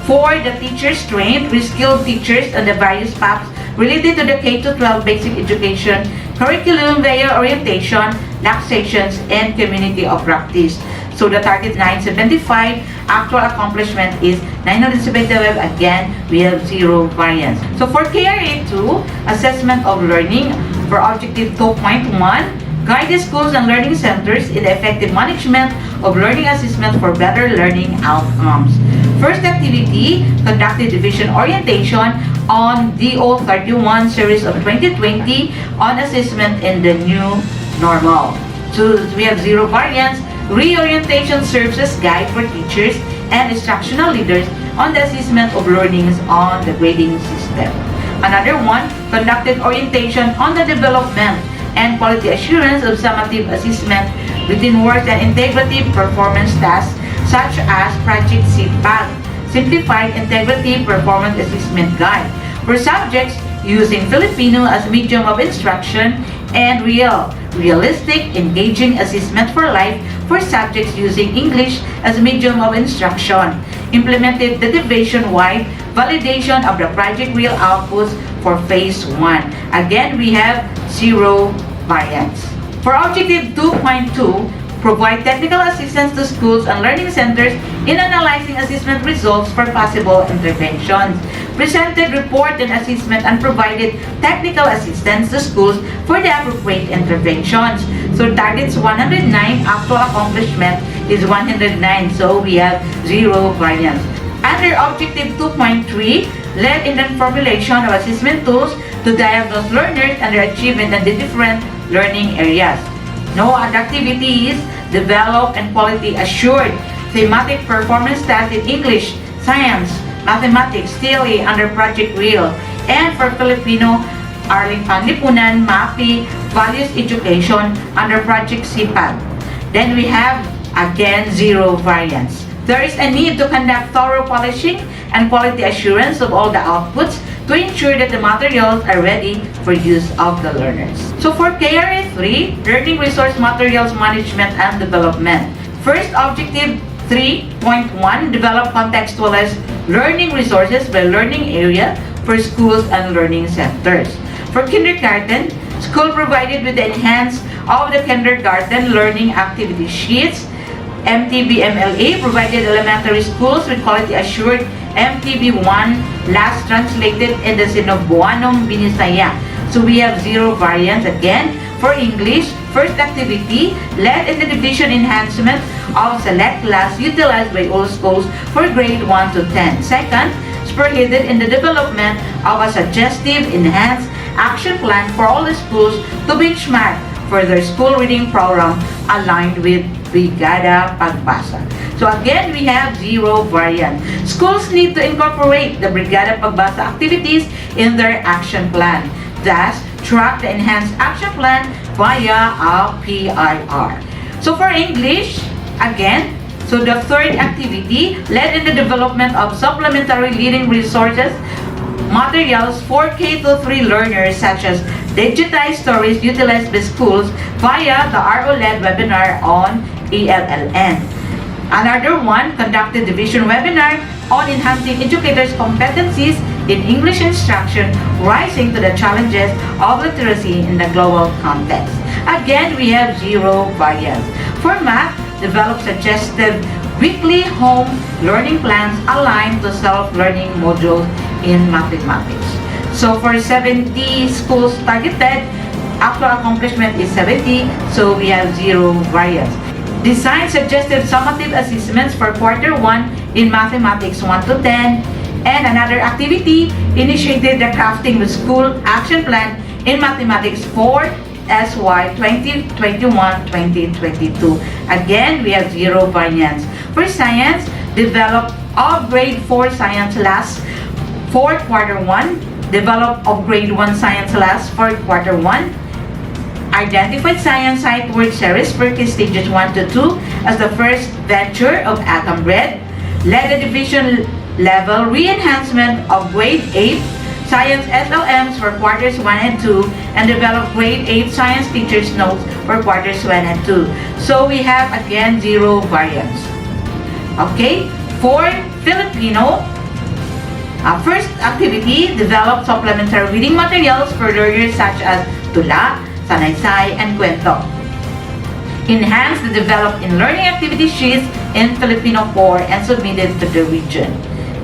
For the teachers trained, reskilled teachers on the various paths related to the K-12 basic education curriculum via orientation, laxations, and community of practice. So the target 975, actual accomplishment is 975. Again, we have 0 variance. So for KRA 2, assessment of learning, for objective 2.1, guide the schools and learning centers in the effective management of learning assessment for better learning outcomes. First activity, conducted division orientation on DO31 series of 2020 on assessment in the new normal. So we have 0 variance. Reorientation serves as guide for teachers and instructional leaders on the assessment of learnings on the grading system. Another one, conducted orientation on the development and quality assurance of summative assessment within work and integrative performance tasks such as Project CPAG, Simplified Integrative Performance Assessment Guide, for subjects using Filipino as medium of instruction and realistic, engaging assessment for life for subjects using English as medium of instruction. Implemented the division-wide validation of the project real outputs for phase 1. Again, we have 0 variance. For objective 2.2, provide technical assistance to schools and learning centers in analyzing assessment results for possible interventions. Presented report and assessment and provided technical assistance to schools for the appropriate interventions. So targets 109, actual accomplishment is 109, so we have 0 variance. Under objective 2.3, led in the formulation of assessment tools to diagnose learners and their achievement in the different learning areas. No other activities develop and quality assured thematic performance tasks in English, science, mathematics, TLE under Project REAL, and for Filipino, Arling Panlipunan, MAPI, Values Education under Project CPAG. Then we have, again, 0 variance. There is a need to conduct thorough polishing and quality assurance of all the outputs to ensure that the materials are ready for use of the learners. So for KRA 3, Learning Resource Materials Management and Development. First objective 3.1, develop contextualized learning resources by learning area for schools and learning centers. For kindergarten, school provided with the enhanced of the kindergarten learning activity sheets. MTB-MLA provided elementary schools with quality assured MTB1 last translated in the Sinobuanong Binisaya. So we have 0 variance again. For English, first activity, led in the division enhancement of select class utilized by all schools for grade 1 to 10. Second, spearheaded in the development of a suggestive enhanced action plan for all the schools to benchmark for their school reading program aligned with Brigada Pagbasa. So again, we have 0 variance. Schools need to incorporate the Brigada Pagbasa activities in their action plan. Thus, track the enhanced action plan via a PIR. So for English, again, so the third activity, led in the development of supplementary learning resources, materials for K-3 learners such as digitized stories utilized by schools via the RO-led webinar on ELLN. Another one, conducted division webinar on enhancing educators' competencies in English instruction, rising to the challenges of literacy in the global context. Again, we have 0 variance. For math, develop suggestive weekly home learning plans aligned to self-learning modules in mathematics. So for 70 schools targeted, actual accomplishment is 70, so we have 0 variance. Design suggestive summative assessments for quarter 1 in mathematics 1 to 10, and another activity, initiated the crafting with school action plan in mathematics for SY 2021-2022. Again, we have 0 variance. For science, develop of grade 4 science labs for quarter 1, develop of grade 1 science labs for quarter 1, identified science site word series for key stages 1 to 2 as the first venture of Atom Bread, led the division level re-enhancement of grade 8 Science SLMs for quarters 1 and 2, and develop grade 8 science teachers notes for quarters 1 and 2. So we have again 0 variance. Okay, for Filipino, first activity, develop supplementary reading materials for learners such as tula, sanaysay, and kwento. Enhance the developed in learning activity sheets in Filipino core and submitted to the region.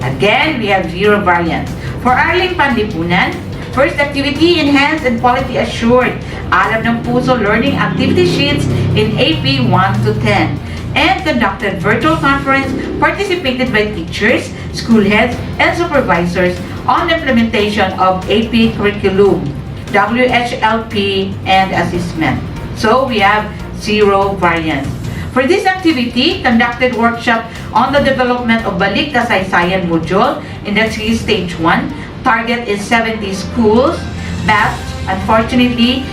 Again, we have 0 variance. For Arling Panlipunan, first activity, enhance and quality assured Alam ng Puso learning activity sheets in AP 1 to 10, and conducted virtual conference participated by teachers, school heads, and supervisors on the implementation of AP curriculum, WHLP, and assessment. So we have 0 variance. For this activity, conducted workshop on the development of Balik Kasaysayan module in the stage 1. Target is 70 schools, but unfortunately,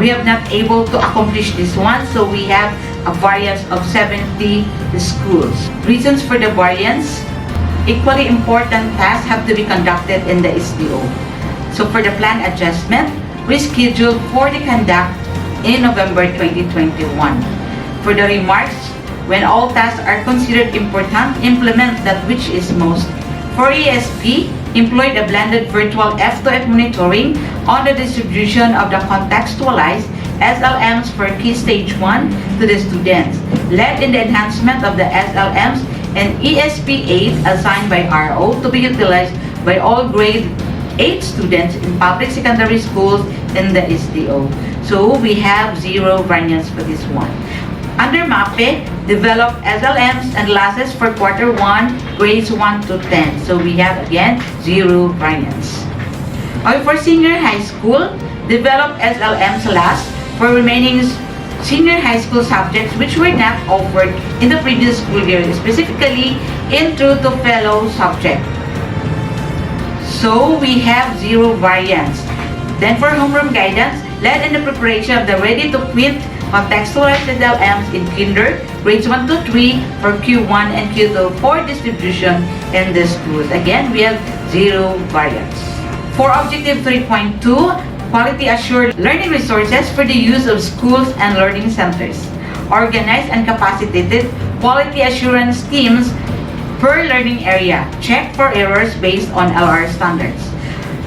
we have not able to accomplish this one, so we have a variance of 70 schools. Reasons for the variance: equally important tasks have to be conducted in the SDO. So for the plan adjustment, rescheduled for the conduct in November 2021. For the remarks, when all tasks are considered important, implement that which is most. For ESP, employed a blended virtual F2F monitoring on the distribution of the contextualized SLMs for Key Stage 1 to the students, led in the enhancement of the SLMs and ESP 8 assigned by RO to be utilized by all grade 8 students in public secondary schools in the SDO. So we have 0 variance for this one. Under MAPE, develop SLMs and classes for quarter 1, grades 1 to 10. So we have again 0 variance. Okay, for senior high school, develop SLMs last for remaining senior high school subjects which were not offered in the previous school year, specifically into the fellow subject. So we have 0 variance. Then for homeroom guidance, led in the preparation of the ready-to-quit contextualized SLMs in kinder, grades 1 to 3 for Q1 and Q2 for distribution in the schools. Again, we have 0 variance. For objective 3.2, quality assured learning resources for the use of schools and learning centers. Organized and capacitated quality assurance teams per learning area. Check for errors based on LR standards.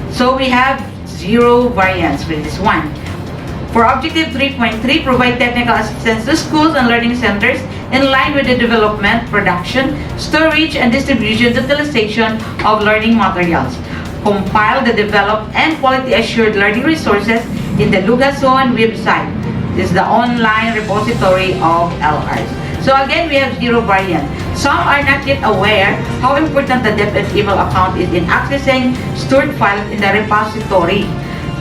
So we have 0 variance with this one. For Objective 3.3, provide technical assistance to schools and learning centers in line with the development, production, storage, and distribution utilization of learning materials. Compile the developed and quality-assured learning resources in the Lugason website. This is the online repository of LRs. So again, we have 0 variant. Some are not yet aware how important the DepEd email account is in accessing stored files in the repository.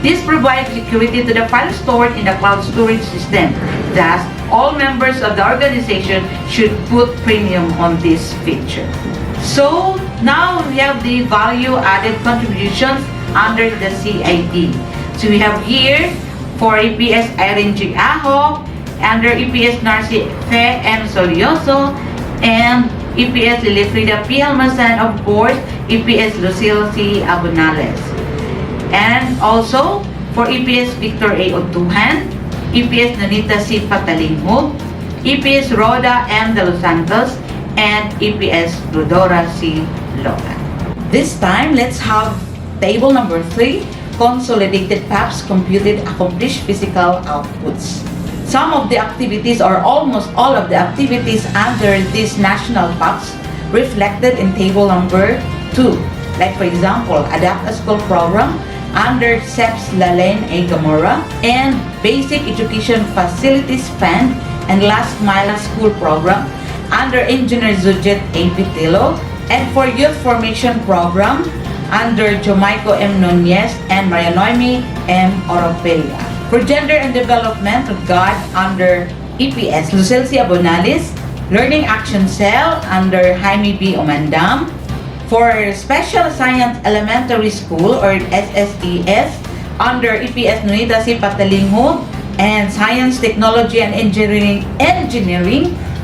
This provides security to the file stored in the cloud storage system. Thus, all members of the organization should put premium on this feature. So, now we have the value-added contributions under the CID. So, we have here for EPS Irene G. Aho, under EPS Narci Fe M. Solioso, and EPS Lilifrida P. Almasan, of course, EPS Lucille C. Abunales. And also, for EPS Victor A. Otuhan, EPS Nonita C. Patalingho, EPS Roda M. De Los Santos, and EPS Rodora C. Loca. This time, let's have table number 3, consolidated PAPs computed accomplished physical outputs. Some of the activities or almost all of the activities under these national PAPs reflected in table number 2. Like for example, Adapt a School program under SEPS Lalaine A. Gamora, and Basic Education Facilities Fund and Last Mile School program under Engineer Zujet A. Pitilo, and for Youth Formation program under Jomaico M. Nunez and Marianoimi M. Oropelia. For Gender and Development of God under EPS Lucille C. Abonales, Learning Action Cell under Jaime B. Omandam. For Special Science Elementary School or SSES under EPS Nonita C. Patalingho, and Science, Technology, and Engineering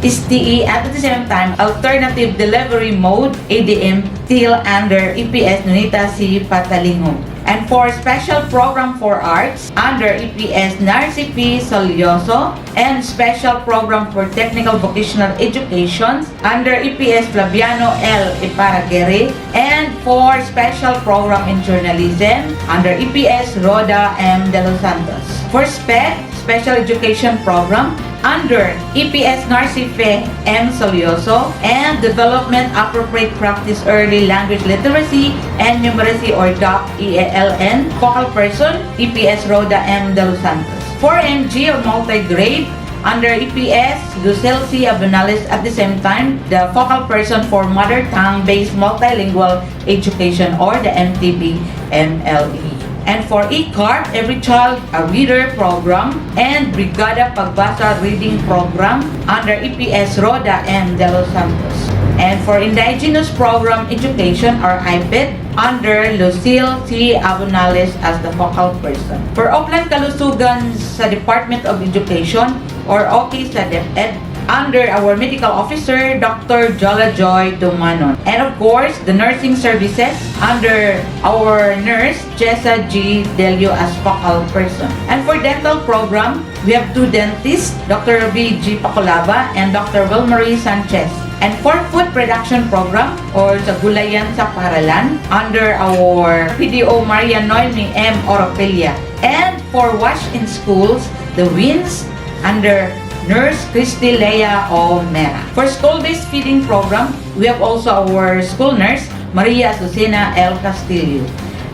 STE, at the same time, Alternative Delivery Mode, ADM, still under EPS Nunita C. Patalingo. And for Special Program for Arts, under EPS Narci P. Solioso, and Special Program for Technical Vocational Education, under EPS Flaviano L. Iparaguere, and for Special Program in Journalism, under EPS Roda M. De Los Santos. For SPED, Special Education Program, under EPS Narcife M. Solioso, and Development Appropriate Practice Early Language Literacy and Numeracy or DOC EALN, Focal Person, EPS Roda M. De Los Santos. For MG or Multi-Grade, under EPS Lucille C. Abunales, at the same time, the Focal Person for Mother Tongue-Based Multilingual Education or the MTB-MLE. And for ECART, Every Child a Reader Program, and Brigada Pagbasa Reading Program under EPS Roda M. De Los Santos. And for Indigenous Program Education or IPED, under Lucille T. Abunales as the focal person. For Oplan Kalusugan sa Department of Education or OKI sa DepEd, under our medical officer, Dr. Jola Joy Dumanon. And of course, the nursing services under our nurse, Jessa G. Delio as focal person. And for dental program, we have two dentists, Dr. B. G. Pacolaba and Dr. Wilmarie Sanchez. And for food production program or sa Gulayan sa Paralan, under our PDO Maria Noemi M. Oropelia. And for wash in schools, the WINS, under Nurse Christy Lea O'Mera. For school-based feeding program, we have also our school nurse, Maria Azucena L. Castillo.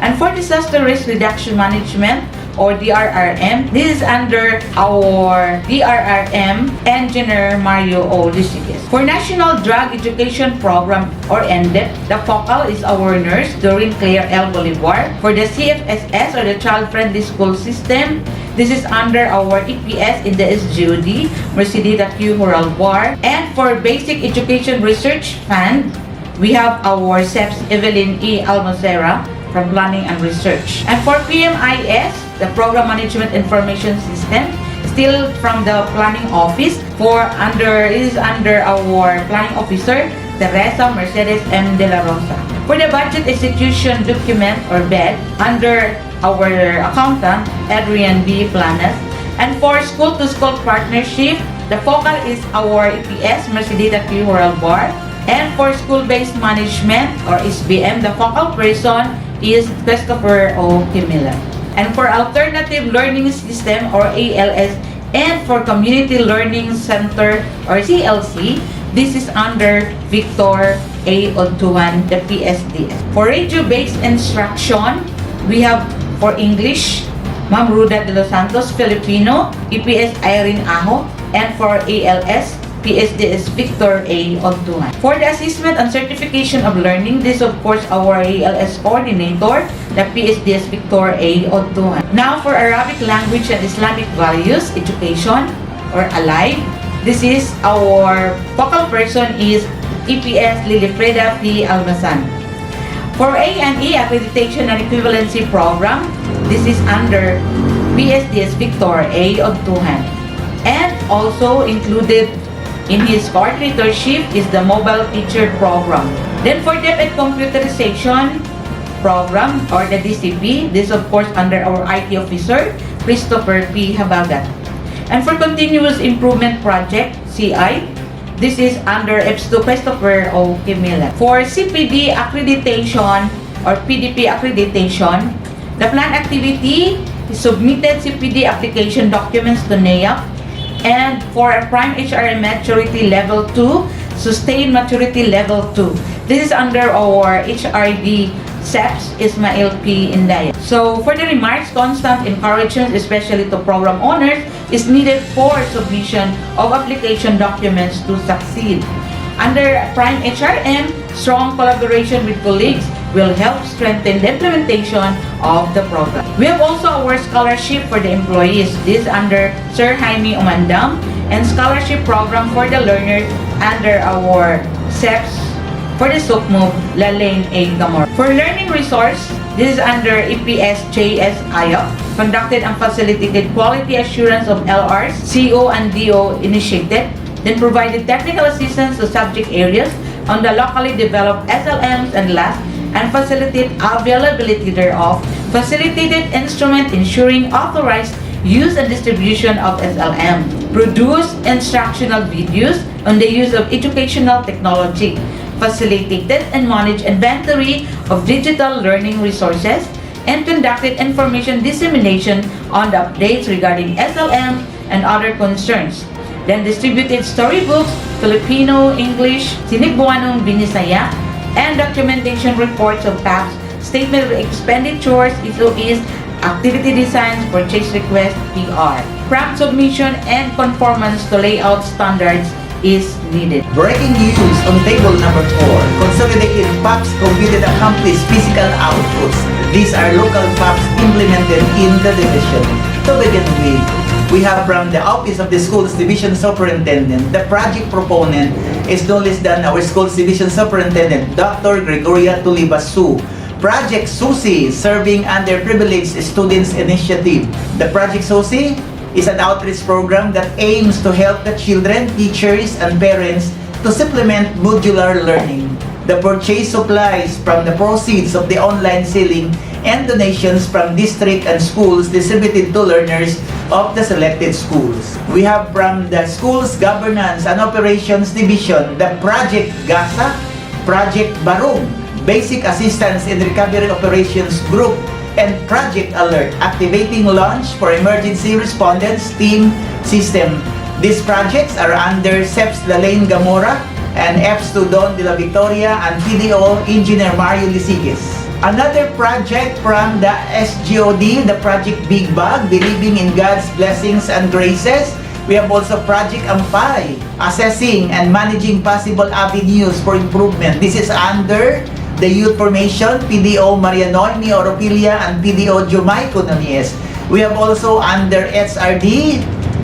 And for disaster risk reduction management, or DRRM, this is under our DRRM Engineer Mario O. Lisiges. For National Drug Education Program, or NDEP, the focal is our nurse, Doreen Claire L. Bolivar. For the CFSS, or the Child Friendly School System, this is under our EPS in the SGOD, Mercedita Q. Horalbar. And for Basic Education Research Fund, we have our SEPS Evelyn E. Almocera from Planning and Research. And for PMIS, the Program Management Information System, still from the Planning Office, is under our Planning Officer, Teresa Mercedes M. De La Rosa. For the Budget Execution Document, or BED, under our Accountant, Adrian B. Planas. And for School-to-School Partnership, the focal is our EPS, Mercedita Q. Horalbar. And for School-Based Management, or SBM, the focal person is Christopher O. Kimila. And for Alternative Learning System, or ALS, and for Community Learning Center, or CLC, this is under Victor A. Ontuan, the PSDS. For radio-based instruction, we have for English, Ma'am Ruda de los Santos, Filipino, EPS Irene Aho, and for ALS, PSDS Victor A. Ontuan. For the Assessment and Certification of Learning, this of course our ALS coordinator, the PSDS Victor A. Ontuan. Now for Arabic Language and Islamic Values Education, or ALIVE, this is our focal person is EPS Lilifreda P. Almasan. For A&E Accreditation and Equivalency Program, this is under PSDS Victor A. Ontuan. And also included in his coordinatorship is the Mobile Teacher Program. Then for DepEd Computerization Program, or the DCP, this of course under our IT Officer, Christopher P. Habagat. And for Continuous Improvement Project, CI, this is under EPS2 Christopher O. Kimila. For CPD Accreditation, or PDP Accreditation, the plan activity is submitted CPD application documents to NEA. And for a Prime HRM Maturity Level 2, Sustained Maturity Level 2. This is under our HRD SEPS Ismail P. Indaya. So for the remarks, constant encouragement, especially to program owners, is needed for submission of application documents to succeed. Under Prime HRM, strong collaboration with colleagues will help strengthen the implementation of the program. We have also our scholarship for the employees. This is under Sir Jaime Umandam, and scholarship program for the learners under our SEPS for the SOCMOV, Lalaine A. Gamor. For learning resource, this is under EPS JS IOP, conducted and facilitated quality assurance of LRs, CO and DO initiated. then provided technical assistance to subject areas on the locally developed SLMs and labs, and facilitate availability thereof, facilitated instrument ensuring authorized use and distribution of SLM, produce instructional videos on the use of educational technology, facilitated and managed inventory of digital learning resources, and conducted information dissemination on the updates regarding SLM and other concerns. Then distributed storybooks, Filipino, English, Sinigbuanong Binisaya, and documentation reports of PAPs, statement of expenditures, SOEs, activity designs, purchase request, PR. Prompt submission and conformance to layout standards is needed. Breaking news on table number 4. Consolidated PAPs computed accomplished physical outputs. These are local PAPs implemented in the division. To begin with, we have from the Office of the Schools Division Superintendent, the project proponent is no less than our Schools Division Superintendent, Dr. Gregoria Tulibasu. Project SUSI, Serving Underprivileged Students Initiative. The Project SUSI is an outreach program that aims to help the children, teachers, and parents to supplement modular learning. The purchase supplies from the proceeds of the online selling and donations from district and schools distributed to learners of the selected schools. We have from the Schools Governance and Operations Division, the Project GASA, Project Barong, Basic Assistance in Recovery Operations Group, and Project Alert, Activating Launch for Emergency Respondents Team System. These projects are under SEPS Lalaine Gamora and EPS2 Don de la Victoria and PDO Engineer Mario Lisiges. Another project from the SGOD, the Project Big Bag, Believing in God's Blessings and Graces. We have also Project Ampay, Assessing and Managing Possible Avenues for Improvement. This is under the Youth Formation, PDO Maria Noemi Oropilia and PDO Jumay Conomies. We have also under SRD,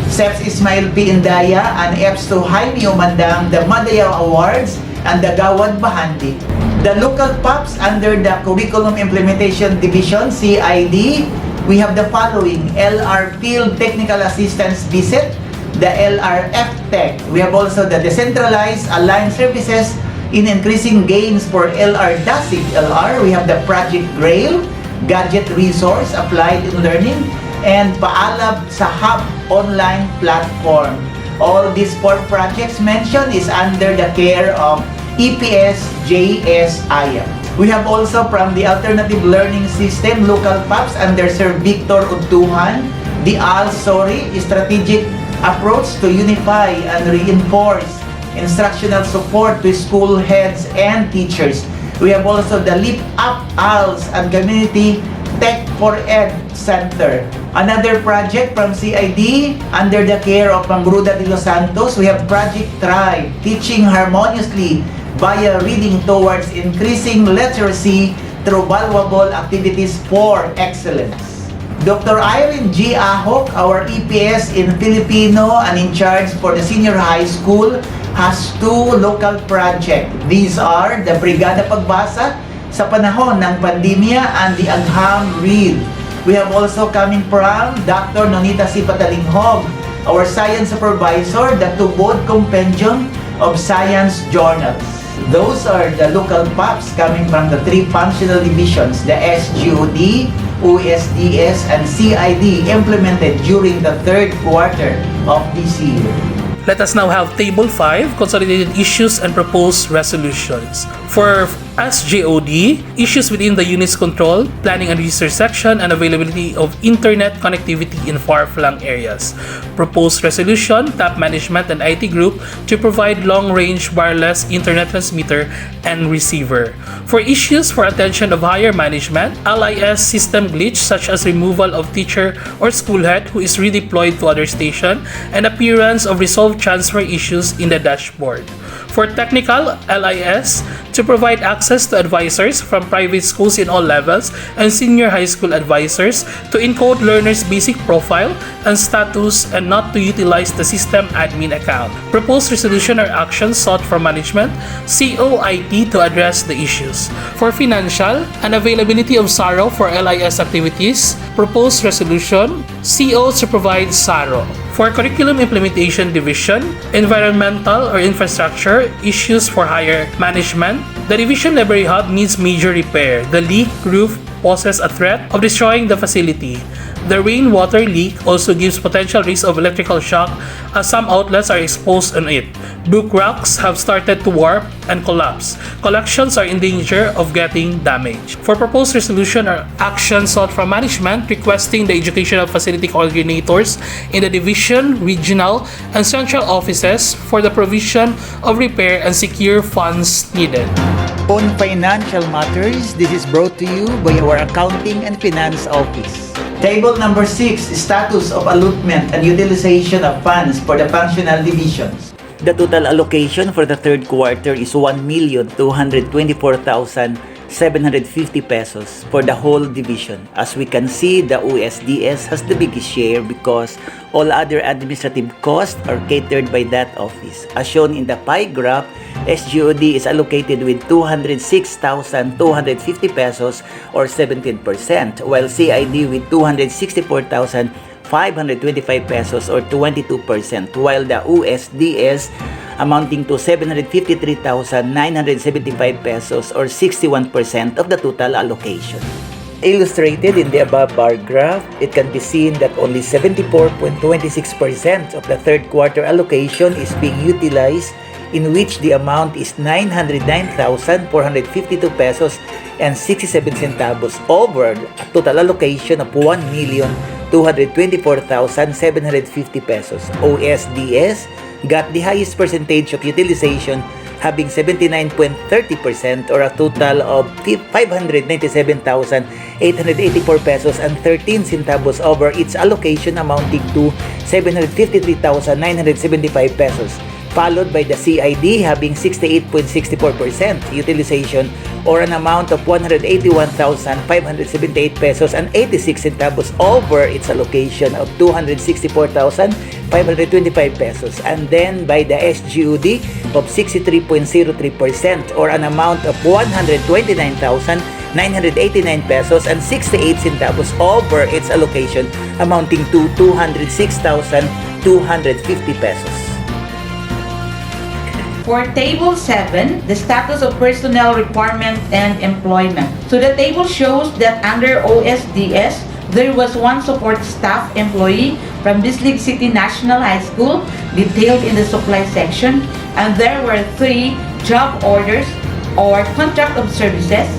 SEPS Ismail P. Indaya and EPS2 Jaime Umandang, the Madayaw Awards and the Gawad Bahandi. The local PAPs under the Curriculum Implementation Division, CID, we have the following: LR Field Technical Assistance Visit, the LRF Tech. We have also the Decentralized Aligned Services in Increasing Gains for LR DASIG LR. We have the Project Grail, Gadget Resource Applied in Learning, and Paalab sa Hub online platform. All these 4 projects mentioned is under the care of EPS JSIM. We have also from the Alternative Learning System, local PAPs under Sir Victor Utuhan, the ALSORI, Strategic Approach to Unify and Reinforce Instructional Support to School Heads and Teachers. We have also the Leap Up ALS and Community Tech for Ed Center. Another project from CID under the care of Mambruda de Los Santos, we have Project Thrive, Teaching Harmoniously via Reading Towards Increasing Literacy through Valuable Activities for Excellence. Dr. Irene G. Ahok, our EPS in Filipino and in charge for the senior high school, has 2 local projects. These are the Brigada Pagbasa sa panahon ng pandemya and the Agham Read. We have also coming from Dr. Nonita C. Patalinghog, our science supervisor, the Tubod Compendium of Science Journals. Those are the local PAPs coming from the 3 functional divisions, the SGOD, OSDS, and CID, implemented during the 3rd quarter of this year. Let us now have Table 5, Consolidated Issues and Proposed Resolutions. For SJOD, issues within the unit's control, planning and research section, and availability of internet connectivity in far-flung areas. Proposed resolution, TAP Management and IT Group to provide long-range wireless internet transmitter and receiver. For issues for attention of higher management, LIS system glitch such as removal of teacher or school head who is redeployed to other station, and appearance of resolved transfer issues in the dashboard. For technical, LIS to provide access to advisors from private schools in all levels and senior high school advisors to encode learners' basic profile and status and not to utilize the system admin account. Proposed resolution or action sought from management, COIT to address the issues. For financial, unavailability of SARO for LIS activities, proposed resolution, CO to provide SARO. For Curriculum Implementation Division, Environmental or Infrastructure Issues for Higher Management, the Division Library Hub needs major repair. The leak roof poses a threat of destroying the facility. The rainwater leak also gives potential risk of electrical shock as some outlets are exposed on it. Book racks have started to warp and collapse. Collections are in danger of getting damaged. For proposed resolution are actions sought from management requesting the educational facility coordinators in the division, regional, and central offices for the provision of repair and secure funds needed. On financial matters, this is brought to you by our Accounting and Finance Office. Table number 6, status of allotment and utilization of funds for the functional divisions. The total allocation for the third quarter is 1,224,750 pesos for the whole division. As we can see, the OSDS has the biggest share because all other administrative costs are catered by that office. As shown in the pie graph, SGOD is allocated with 206,250 pesos or 17%, while CID with 264,525 pesos or 22%, while the OSDS amounting to 753,975 pesos or 61% of the total allocation. Illustrated in the above bar graph, it can be seen that only 74.26% of the third quarter allocation is being utilized, in which the amount is 909,452 pesos and 67 centavos over a total allocation of 1,224,750 pesos. OSDS got the highest percentage of utilization, having 79.30% or a total of 597,884 pesos and 13 centavos over its allocation amounting to 753,975 pesos. Followed by the CID having 68.64% utilization or an amount of 181,578 pesos and 86 centavos over its allocation of 264,525 pesos, and then by the SGUD of 63.03% or an amount of 129,989 pesos and 68 centavos over its allocation amounting to 206,250 pesos. For Table 7, the status of personnel requirement and employment. So the table shows that under OSDS, there was one support staff employee from Bislig City National High School detailed in the supply section, and there were 3 job orders or contract of services,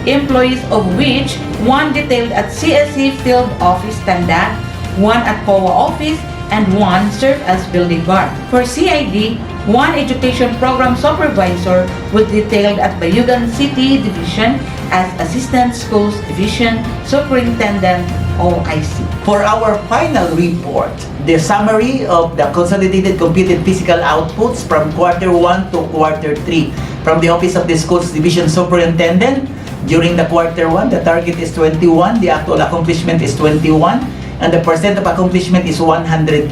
employees of which 1 detailed at CSC Field Office Tandad, 1 at COA Office, and 1 served as building guard. For CID, 1 education program supervisor was detailed at Bayugan City Division as Assistant Schools Division Superintendent OIC. For our final report, the summary of the consolidated computed physical outputs from quarter 1 to quarter 3 from the Office of the Schools Division Superintendent. During the quarter 1, the target is 21, the actual accomplishment is 21, and the percent of accomplishment is 100%.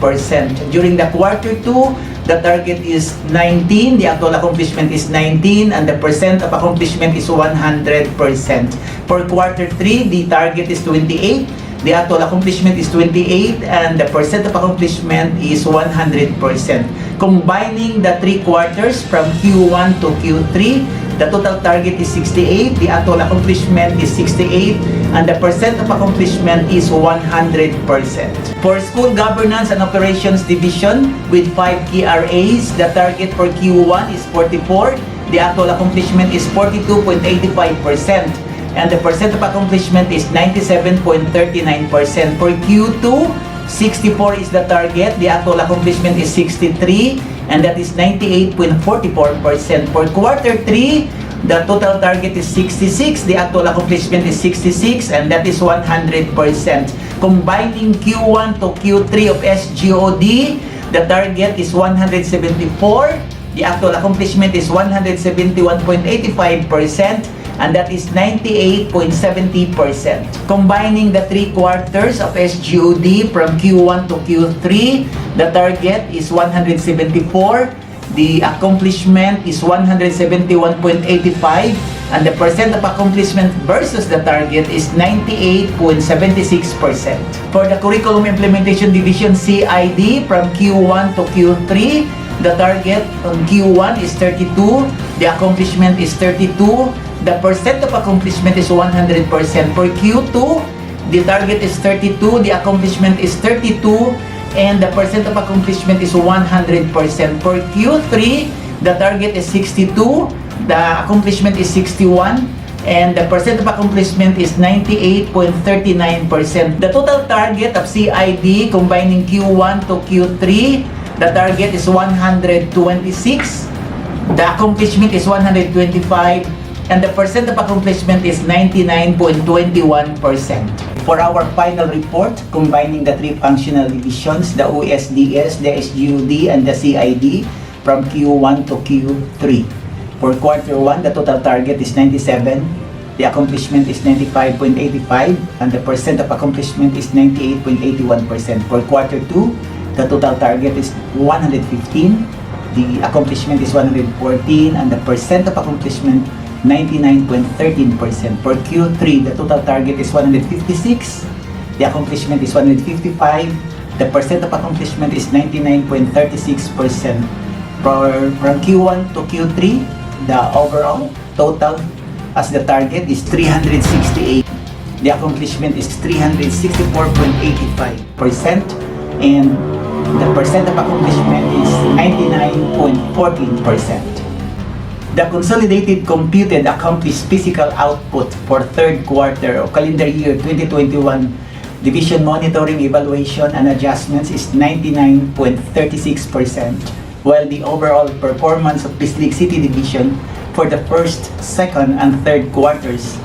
During the quarter 2, the target is 19, the actual accomplishment is 19, and the percent of accomplishment is 100%. For quarter 3, the target is 28, the actual accomplishment is 28, and the percent of accomplishment is 100%. Combining the 3 quarters from Q1 to Q3, the total target is 68, the actual accomplishment is 68, and the percent of accomplishment is 100%. For School Governance and Operations Division with 5 KRAs, the target for Q1 is 44, the actual accomplishment is 42.85%, and the percent of accomplishment is 97.39%. For Q2, 64 is the target, the actual accomplishment is 63, and that is 98.44%. For quarter 3, the total target is 66, the actual accomplishment is 66, and that is 100%. Combining Q1 to Q3 of SGOD, the target is 174, the actual accomplishment is 171.85%, and that is 98.70%. Combining the 3 quarters of SGOD from Q1 to Q3, the target is 174, the accomplishment is 171.85, and the percent of accomplishment versus the target is 98.76%. For the Curriculum Implementation Division CID from Q1 to Q3, the target on Q1 is 32, the accomplishment is 32, the percent of accomplishment is 100%. For Q2, the target is 32, the accomplishment is 32, and the percent of accomplishment is 100%. For Q3, the target is 62, the accomplishment is 61, and the percent of accomplishment is 98.39%. The total target of CID combining Q1 to Q3, the target is 126, the accomplishment is 125, and the percent of accomplishment is 99.21%. For our final report, combining the three functional divisions, the OSDS, the SGUD, and the CID from Q1 to Q3. For quarter 1, the total target is 97, the accomplishment is 95.85, and the percent of accomplishment is 98.81%. For quarter 2, the total target is 115, the accomplishment is 114, and the percent of accomplishment 99.13%. For Q3, the total target is 156, the accomplishment is 155, the percent of accomplishment is 99.36%. From Q1 to Q3, the overall total as the target is 368, the accomplishment is 364.85%, and the percent of accomplishment is 99.14%. The consolidated computed accomplished physical output for third quarter of calendar year 2021 division monitoring, evaluation, and adjustments is 99.36%, while the overall performance of Bislig City Division for the first, second, and third quarters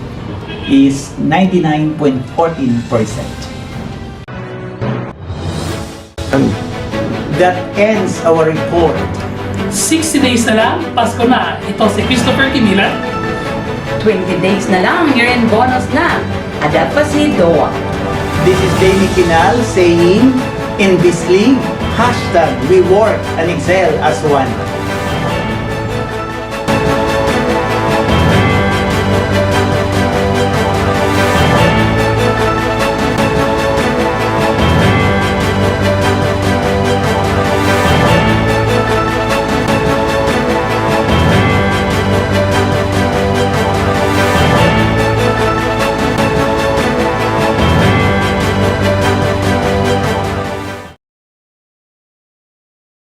is 99.14%. That ends our report. 60 days na lang, Pasko na. Ito si Christopher Kimilan. 20 days na lang, year-end bonus na. Adat pa si Doa. This is Jamie Kinal saying, in Bislig, #we work and excel as one.